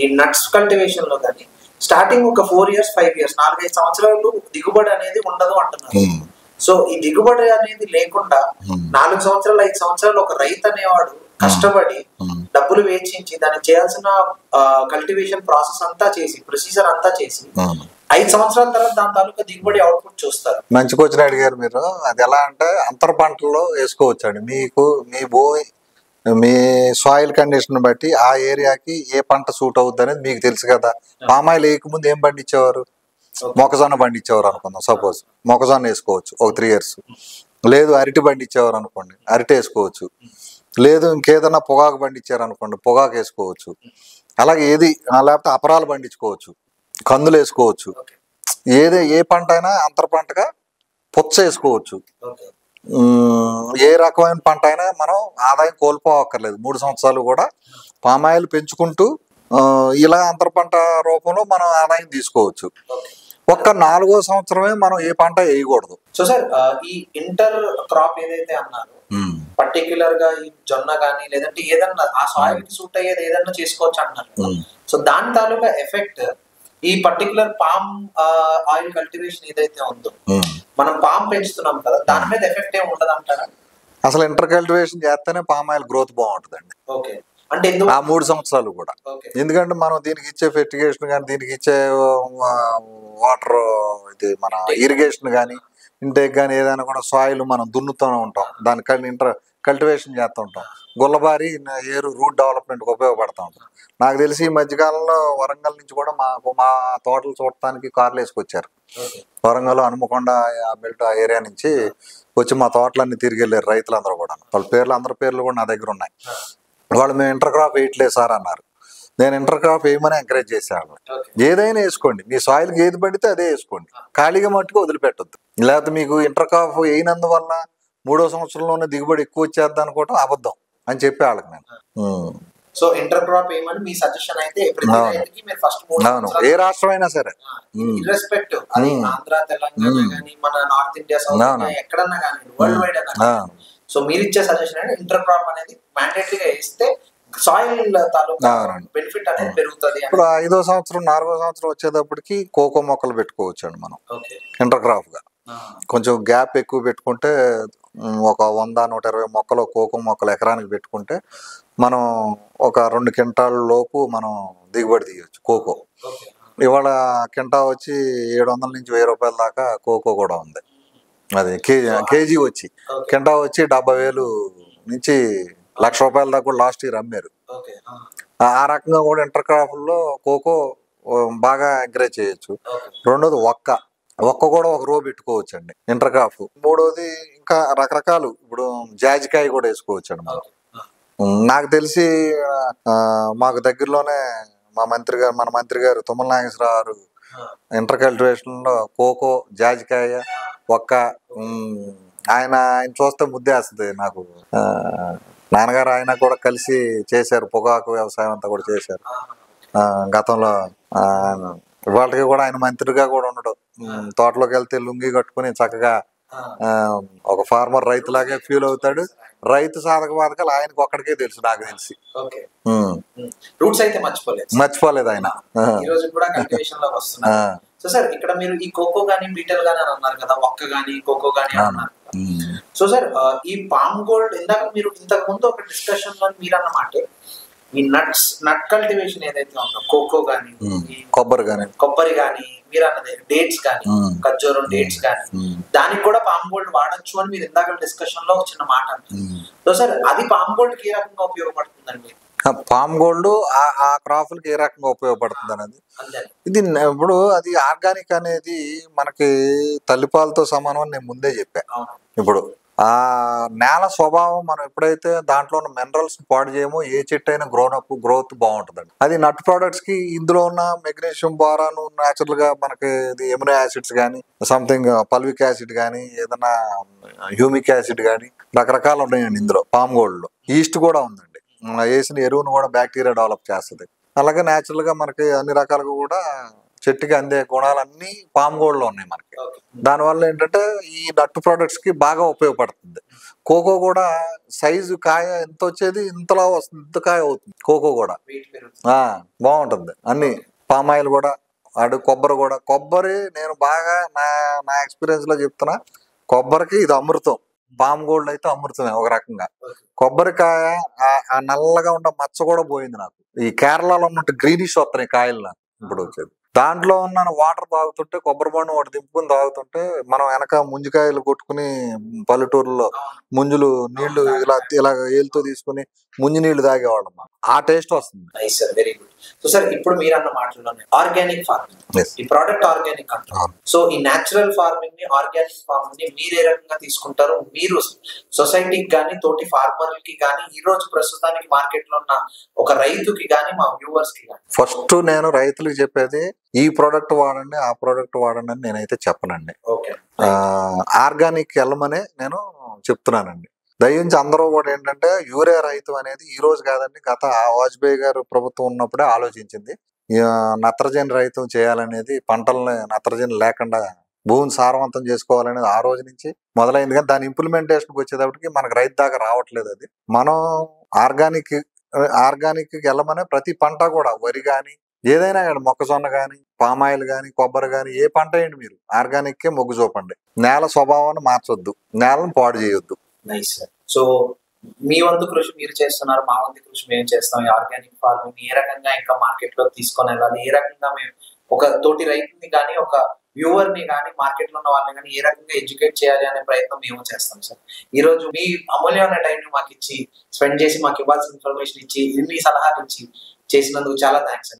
ఈ నట్స్ కల్టివేషన్ లో కానీ స్టార్టింగ్ ఒక 4 years 5 years 4-5 సంవత్సరాలు దిగుబడి అనేది ఉండదు అంటున్నారు. సో ఈ దిగుబడి అనేది లేకుండా 4 సంవత్సరాలు 5 సంవత్సరాలు ఒక రైతు అనేవాడు కష్టపడి డబ్బులు వేచించి దానికి చేయాల్సిన కల్టివేషన్ ప్రాసెస్ అంతా చేసి ప్రొసీజర్ అంతా చేసి 5 సంవత్సరాల తర్వాత దాని తాలూకా దిగుబడి అవుట్పుట్ చూస్తారు. మంచి క్వశ్చన్ అడిగారు మీరు. అది ఎలా అంటే అంతర పంటల్లో వేసుకోవచ్చు అండి. మీకు మీ భూమి మీ సాయిల్ కండిషన్ బట్టి ఆ ఏరియాకి ఏ పంట సూట్ అవుద్ది అనేది మీకు తెలుసు కదా. పామాయిల్ వేయకముందు ఏం పండించేవారు? మొక్కజొన్న పండించేవారు అనుకుందాం. సపోజ్ మొక్కజొన్న వేసుకోవచ్చు ఒక 3 years. లేదు అరటి పండించేవారు అనుకోండి, అరటి వేసుకోవచ్చు. లేదు ఇంకేదన్నా పొగాకు పండించారు అనుకోండి, పొగాకు వేసుకోవచ్చు. అలాగే ఏది లేకపోతే అపరాలు పండించుకోవచ్చు, కందులు వేసుకోవచ్చు. ఏ పంట అయినా అంతర పంటగా పుచ్చ వేసుకోవచ్చు. ఏ రకమైన పంట అయినా మనం ఆదాయం కోల్పోవక్కర్లేదు. 3 సంవత్సరాలు కూడా పామాయిల్ పెంచుకుంటూ ఇలా అంతర పంట రూపంలో మనం ఆదాయం తీసుకోవచ్చు. ఒక్క 4వ సంవత్సరమే మనం ఏ పంట వేయకూడదు. సో సార్ ఈ ఇంటర్ క్రాప్ ఏదైతే అన్నారు, పర్టిక్యులర్ గా ఈ జొన్న గానీ లేదంటే ఏదన్నా ఆ సాయిల్ కి సూట్ అయ్యేది ఏదన్నా చేసుకోవచ్చు అంటున్నారు. సో దాని తాలూకా ఎఫెక్ట్ ఈ పర్టికులర్ పామ్ ఆయిల్ కల్టివేషన్ ఏదైతే ఉందో, మనం పామ్ పెంచుతున్నాం కదా, దాని మీద ఎఫెక్ట్ ఏమి ఉండదు అంటారా? అసలు ఇంటర్ కల్టివేషన్ చేస్తేనే పామ్ ఆయిల్ గ్రోత్ బాగుంటుందండి. ఓకే, అంటే ఆ 3 సంవత్సరాలు కూడా. ఎందుకంటే మనం దీనికి ఇచ్చే ఫెర్టిగేషన్ కానీ, దీనికి ఇచ్చే వాటర్ ఇది మన ఇరిగేషన్ కానీ, ఇంటేక్ కానీ ఏదైనా కూడా సాయిల్ మనం దున్నుతూనే ఉంటాం. దానికని ఇంటర్ కల్టివేషన్ చేస్తూ ఉంటాం. గుల్లబారి ఏరు రూట్ డెవలప్మెంట్కి ఉపయోగపడుతూ ఉంటాం. నాకు తెలిసి ఈ మధ్యకాలంలో వరంగల్ నుంచి కూడా మా తోటలు చూడటానికి కార్లు వేసుకొచ్చారు. వరంగల్ హనుమకొండ బెల్ట్ ఆ ఏరియా నుంచి వచ్చి మా తోటలన్నీ తిరిగి వెళ్ళారు రైతులందరూ కూడా. వాళ్ళ పేర్లు అందరి పేర్లు కూడా నా దగ్గర ఉన్నాయి. వాళ్ళు మేము ఇంటర్ క్రాప్ వేయట్లేదు సార్ అన్నారు. నేను ఇంటర్ క్రాప్ వేయమని ఎంకరేజ్ చేశాను. ఏదైనా వేసుకోండి, మీ సాయిల్కి ఏది పడితే అదే వేసుకోండి, ఖాళీగా మట్టుకు వదిలిపెట్టొద్దు. లేకపోతే మీకు ఇంటర్ క్రాప్ వేయనందువల్ల 3వ సంవత్సరంలోనే దిగుబడి ఎక్కువ వచ్చేద్ది అనుకోవటం అబద్ధం అని చెప్పి వాళ్ళకి నేను. సో ఇంటర్ క్రాప్ ఏమని మీ సజెషన్ అయితే అవును, ఏ రాష్ట్రం అయినా సరే ఇర్రెస్పెక్టివ్, అది ఆంధ్ర తెలంగాణ కానీ మన నార్త్ ఇండియా సౌత్ ఇండియా ఎక్కడన్నా కానీ వరల్డ్ వైడ్ అన్నా. సో మీరు ఇచ్చే సజెషన్ అంటే ఇంటర్ క్రాప్ అనేది మ్యాండేటరీగా ఇస్తే సాయిల్ తాలూకా బెనిఫిట్ అనేది పెరుగుతుంది. ఇప్పుడు 5వ సంవత్సరం 4వ సంవత్సరం వచ్చేటప్పటికి కోకో మొక్కలు పెట్టుకోవచ్చు అండి మనం ఇంటర్ క్రాప్ గా. కొంచెం గ్యాప్ ఎక్కువ పెట్టుకుంటే ఒక 100-120 మొక్కలు కోకో మొక్కలు ఎకరానికి పెట్టుకుంటే మనం ఒక 2 క్వింటాల లోపు మనం దిగుబడి తీయచ్చు కోకో. ఇవాళ కింటా వచ్చి 700 నుంచి 1000 రూపాయల దాకా కోకో కూడా ఉంది. అది కేజీ వచ్చి కింటా వచ్చి 70,000 నుంచి 1,00,000 రూపాయల దాకా కూడా లాస్ట్ ఇయర్ అమ్మారు. ఆ రకంగా కూడా ఇంటర్ క్రాప్లో కోకో బాగా ఎంకరేజ్ చేయొచ్చు. రెండోది ఒక్క కూడా ఒక రో పెట్టుకోవచ్చు అండి ఇంటర్ క్రాప్. మూడోది ఇంకా రకరకాలు, ఇప్పుడు జాజికాయ కూడా వేసుకోవచ్చు అండి మనం. నాకు తెలిసి మాకు దగ్గరలోనే మన మంత్రి గారు తుమ్మల నాగేశ్వరరావు గారు ఇంటర్ కల్టివేషన్ లో కోకో, జాజికాయ, ఆయన చూస్తే ముద్దేస్తుంది నాకు. నాన్నగారు ఆయన కూడా కలిసి చేశారు, పొగాకు వ్యవసాయం అంతా కూడా చేశారు గతంలో. వాళ్ళకి కూడా ఆయన మంత్రిగా కూడా ఉండడు, తోటలోకి వెళ్తే లుంగి కట్టుకుని చక్కగా ఒక ఫార్మర్ రైతులాగే ఫీల్ అవుతాడు. రైతు సాధక బాధకాలు ఆయనకు ఒక్కడికే తెలుసు నాకు తెలిసి. రూట్స్ అయితే మర్చిపోలేదు ఆయన. సో సార్ ఇక్కడ మీరు ఈ కోకో గానీ బీటల్ గానీ అని అన్నారు కదా, ఒక్క గానీ కోకో గానీ అన్నారు. సో సార్ ఈ పామ్ గోల్డ్ ఇందాక మీరు ఇంతకు ముందు ఒక డిస్కషన్ లో మీరు అన్నమాట ఈ నట్ కల్టివేషన్ ఏదైతే ఉందో కోకో గానీ కొబ్బరి గానీ మీరు అన్నది డేట్స్ గానీ ఖర్జూరం డేట్స్ గానీ దానికి కూడా పామ్ గోల్డ్ వాడచ్చు అని మీరు ఇందాక డిస్కషన్ లో చిన్న మాట అన్నారు. సో సార్ అది పామ్ గోల్డ్ కి ఏ రకంగా ఉపయోగపడుతుందండి? పామ్ గోల్డ్ ఆ క్రాప్లకి ఏ రకంగా ఉపయోగపడుతుంది అనేది ఇది. ఇప్పుడు అది ఆర్గానిక్ అనేది మనకి తల్లిపాలతో సమానం అని నేను ముందే చెప్పా. ఇప్పుడు ఆ నేల స్వభావం మనం ఎప్పుడైతే దాంట్లో ఉన్న మినరల్స్ పాడు చేయమో ఏ చెట్టు అయినా గ్రోత్ బాగుంటుందండి. అది నట్ ప్రోడక్ట్స్ కి ఇందులో ఉన్న మెగ్నీషియం, బోరాన్, న్యాచురల్ గా మనకి ఎమినో యాసిడ్స్ కానీ, సంథింగ్ పల్విక్ యాసిడ్ కానీ, ఏదైనా హ్యూమిక్ యాసిడ్ కానీ రకరకాలు ఉన్నాయండి ఇందులో. పామ్ గోల్డ్ లో ఈస్ట్ కూడా ఉందండి. వేసిన ఎరువును కూడా బ్యాక్టీరియా డెవలప్ చేస్తుంది. అలాగే న్యాచురల్ గా మనకి అన్ని రకాలుగా కూడా చెట్టుకి అందే గుణాలన్నీ పామ్ గోల్డ్ లో ఉన్నాయి మనకి. దానివల్ల ఏంటంటే ఈ నట్టు ప్రొడక్ట్స్ కి బాగా ఉపయోగపడుతుంది. కోకో కూడా సైజు కాయ ఎంత వచ్చేది ఇంతలా వస్తుంది, ఇంత కాయ అవుతుంది. కోకో కూడా బాగుంటుంది అన్ని. పామ్ ఆయిల్ కూడా కొబ్బరి నేను బాగా నా ఎక్స్పీరియన్స్ లో చెప్తున్నా, కొబ్బరికి ఇది అమృతం. పామ్ గోల్డ్ అయితే అమృతమే ఒక రకంగా. కొబ్బరికాయ ఆ నల్లగా ఉన్న మచ్చ కూడా పోయింది నాకు. ఈ కేరళలో ఉన్నట్టు గ్రీనిష్ వస్తున్నాయి కాయలు నాకు ఇప్పుడు వచ్చేది. దాంట్లో ఉన్న వాటర్ తాగుతుంటే, కొబ్బరి బండు ఒకటి దింపుకుని తాగుతుంటే, మనం వెనక ముంజికాయలు కొట్టుకుని పల్లెటూరులో ముంజులు నీళ్లు ఇలా ఇలా ఏలుతో తీసుకుని ముంజు నీళ్లు తాగేవాళ్ళం. ఆ టేస్ట్ వస్తుంది. Nice sir, very good. So sir, ఇప్పుడు మీరు అన్న మాటల్లోనే ఆర్గానిక్ ఫార్మింగ్, ఈ ప్రోడక్ట్ ఆర్గానిక్ అంటారు. సో ఈ న్యాచురల్ ఫార్మింగ్ ని, ఆర్గానిక్ ఫార్మింగ్ ని మీరు ఏ రకంగా తీసుకుంటారు? మీరు సొసైటీకి కానీ, తోటి ఫార్మర్లకి కానీ, ఈ రోజు ప్రస్తుతానికి మార్కెట్ లో ఉన్న ఒక రైతుకి కానీ, మా వ్యూవర్స్ కి కానీ. ఫస్ట్ నేను రైతులకు చెప్పేది, ఈ ప్రోడక్ట్ వాడండి, ఆ ప్రోడక్ట్ వాడండి అని నేనైతే చెప్పనండి. ఆర్గానిక్ వెళ్ళమనే నేను చెప్తున్నానండి. దయించి అందరూ కూడా ఏంటంటే, యూరియా రైతు అనేది ఈ రోజు కాదండి, గత వాజ్పేయి గారు ప్రభుత్వం ఉన్నప్పుడే ఆలోచించింది. నత్రజని రైతు చేయాలనేది, పంటల్ని నత్రజని లేకుండా భూమిని సారవంతం చేసుకోవాలనేది ఆ రోజు నుంచి మొదలైంది. కానీ దాని ఇంప్లిమెంటేషన్కి వచ్చేటప్పటికి మనకు రైతు దాకా రావట్లేదు. అది మనం ఆర్గానిక్ వెళ్ళమనే ప్రతి పంట కూడా, వరి కానీ ఏదైనా కానీ, మొక్కజొన్న కానీ, పామాయిల్ కానీ, కొబ్బరి కానీ, ఏ పంట అయ్యండి మీరు ఆర్గానిక్ మొగ్గు చూపండి. నేల స్వభావాన్ని మార్చొద్దు, నేలను పాడు చేయొద్దు. Nice sir. సో మీ వంతు కృషి మీరు చేస్తున్నారు, మా వంతు కృషి మేము చేస్తాం. ఈ ఆర్గానిక్ ఫార్మింగ్ ఏ రకంగా ఇంకా మార్కెట్ లో తీసుకొని వెళ్ళాలి, ఏ రకంగా మేము ఒక తోటి రైతుని కానీ, ఒక వ్యూవర్ ని కానీ, మార్కెట్ లో ఉన్న వాళ్ళని కానీ ఏ రకంగా ఎడ్యుకేట్ చేయాలి అనే ప్రయత్నం మేము చేస్తాం సార్. ఈ రోజు మీ అమూల్యమైన టైం ని మాకు ఇచ్చి, స్పెండ్ చేసి, మాకు ఇవ్వాల్సిన ఇన్ఫర్మేషన్ ఇచ్చి, ఇన్ని సలహాలు ఇచ్చి చేసినందుకు చాలా థ్యాంక్స్.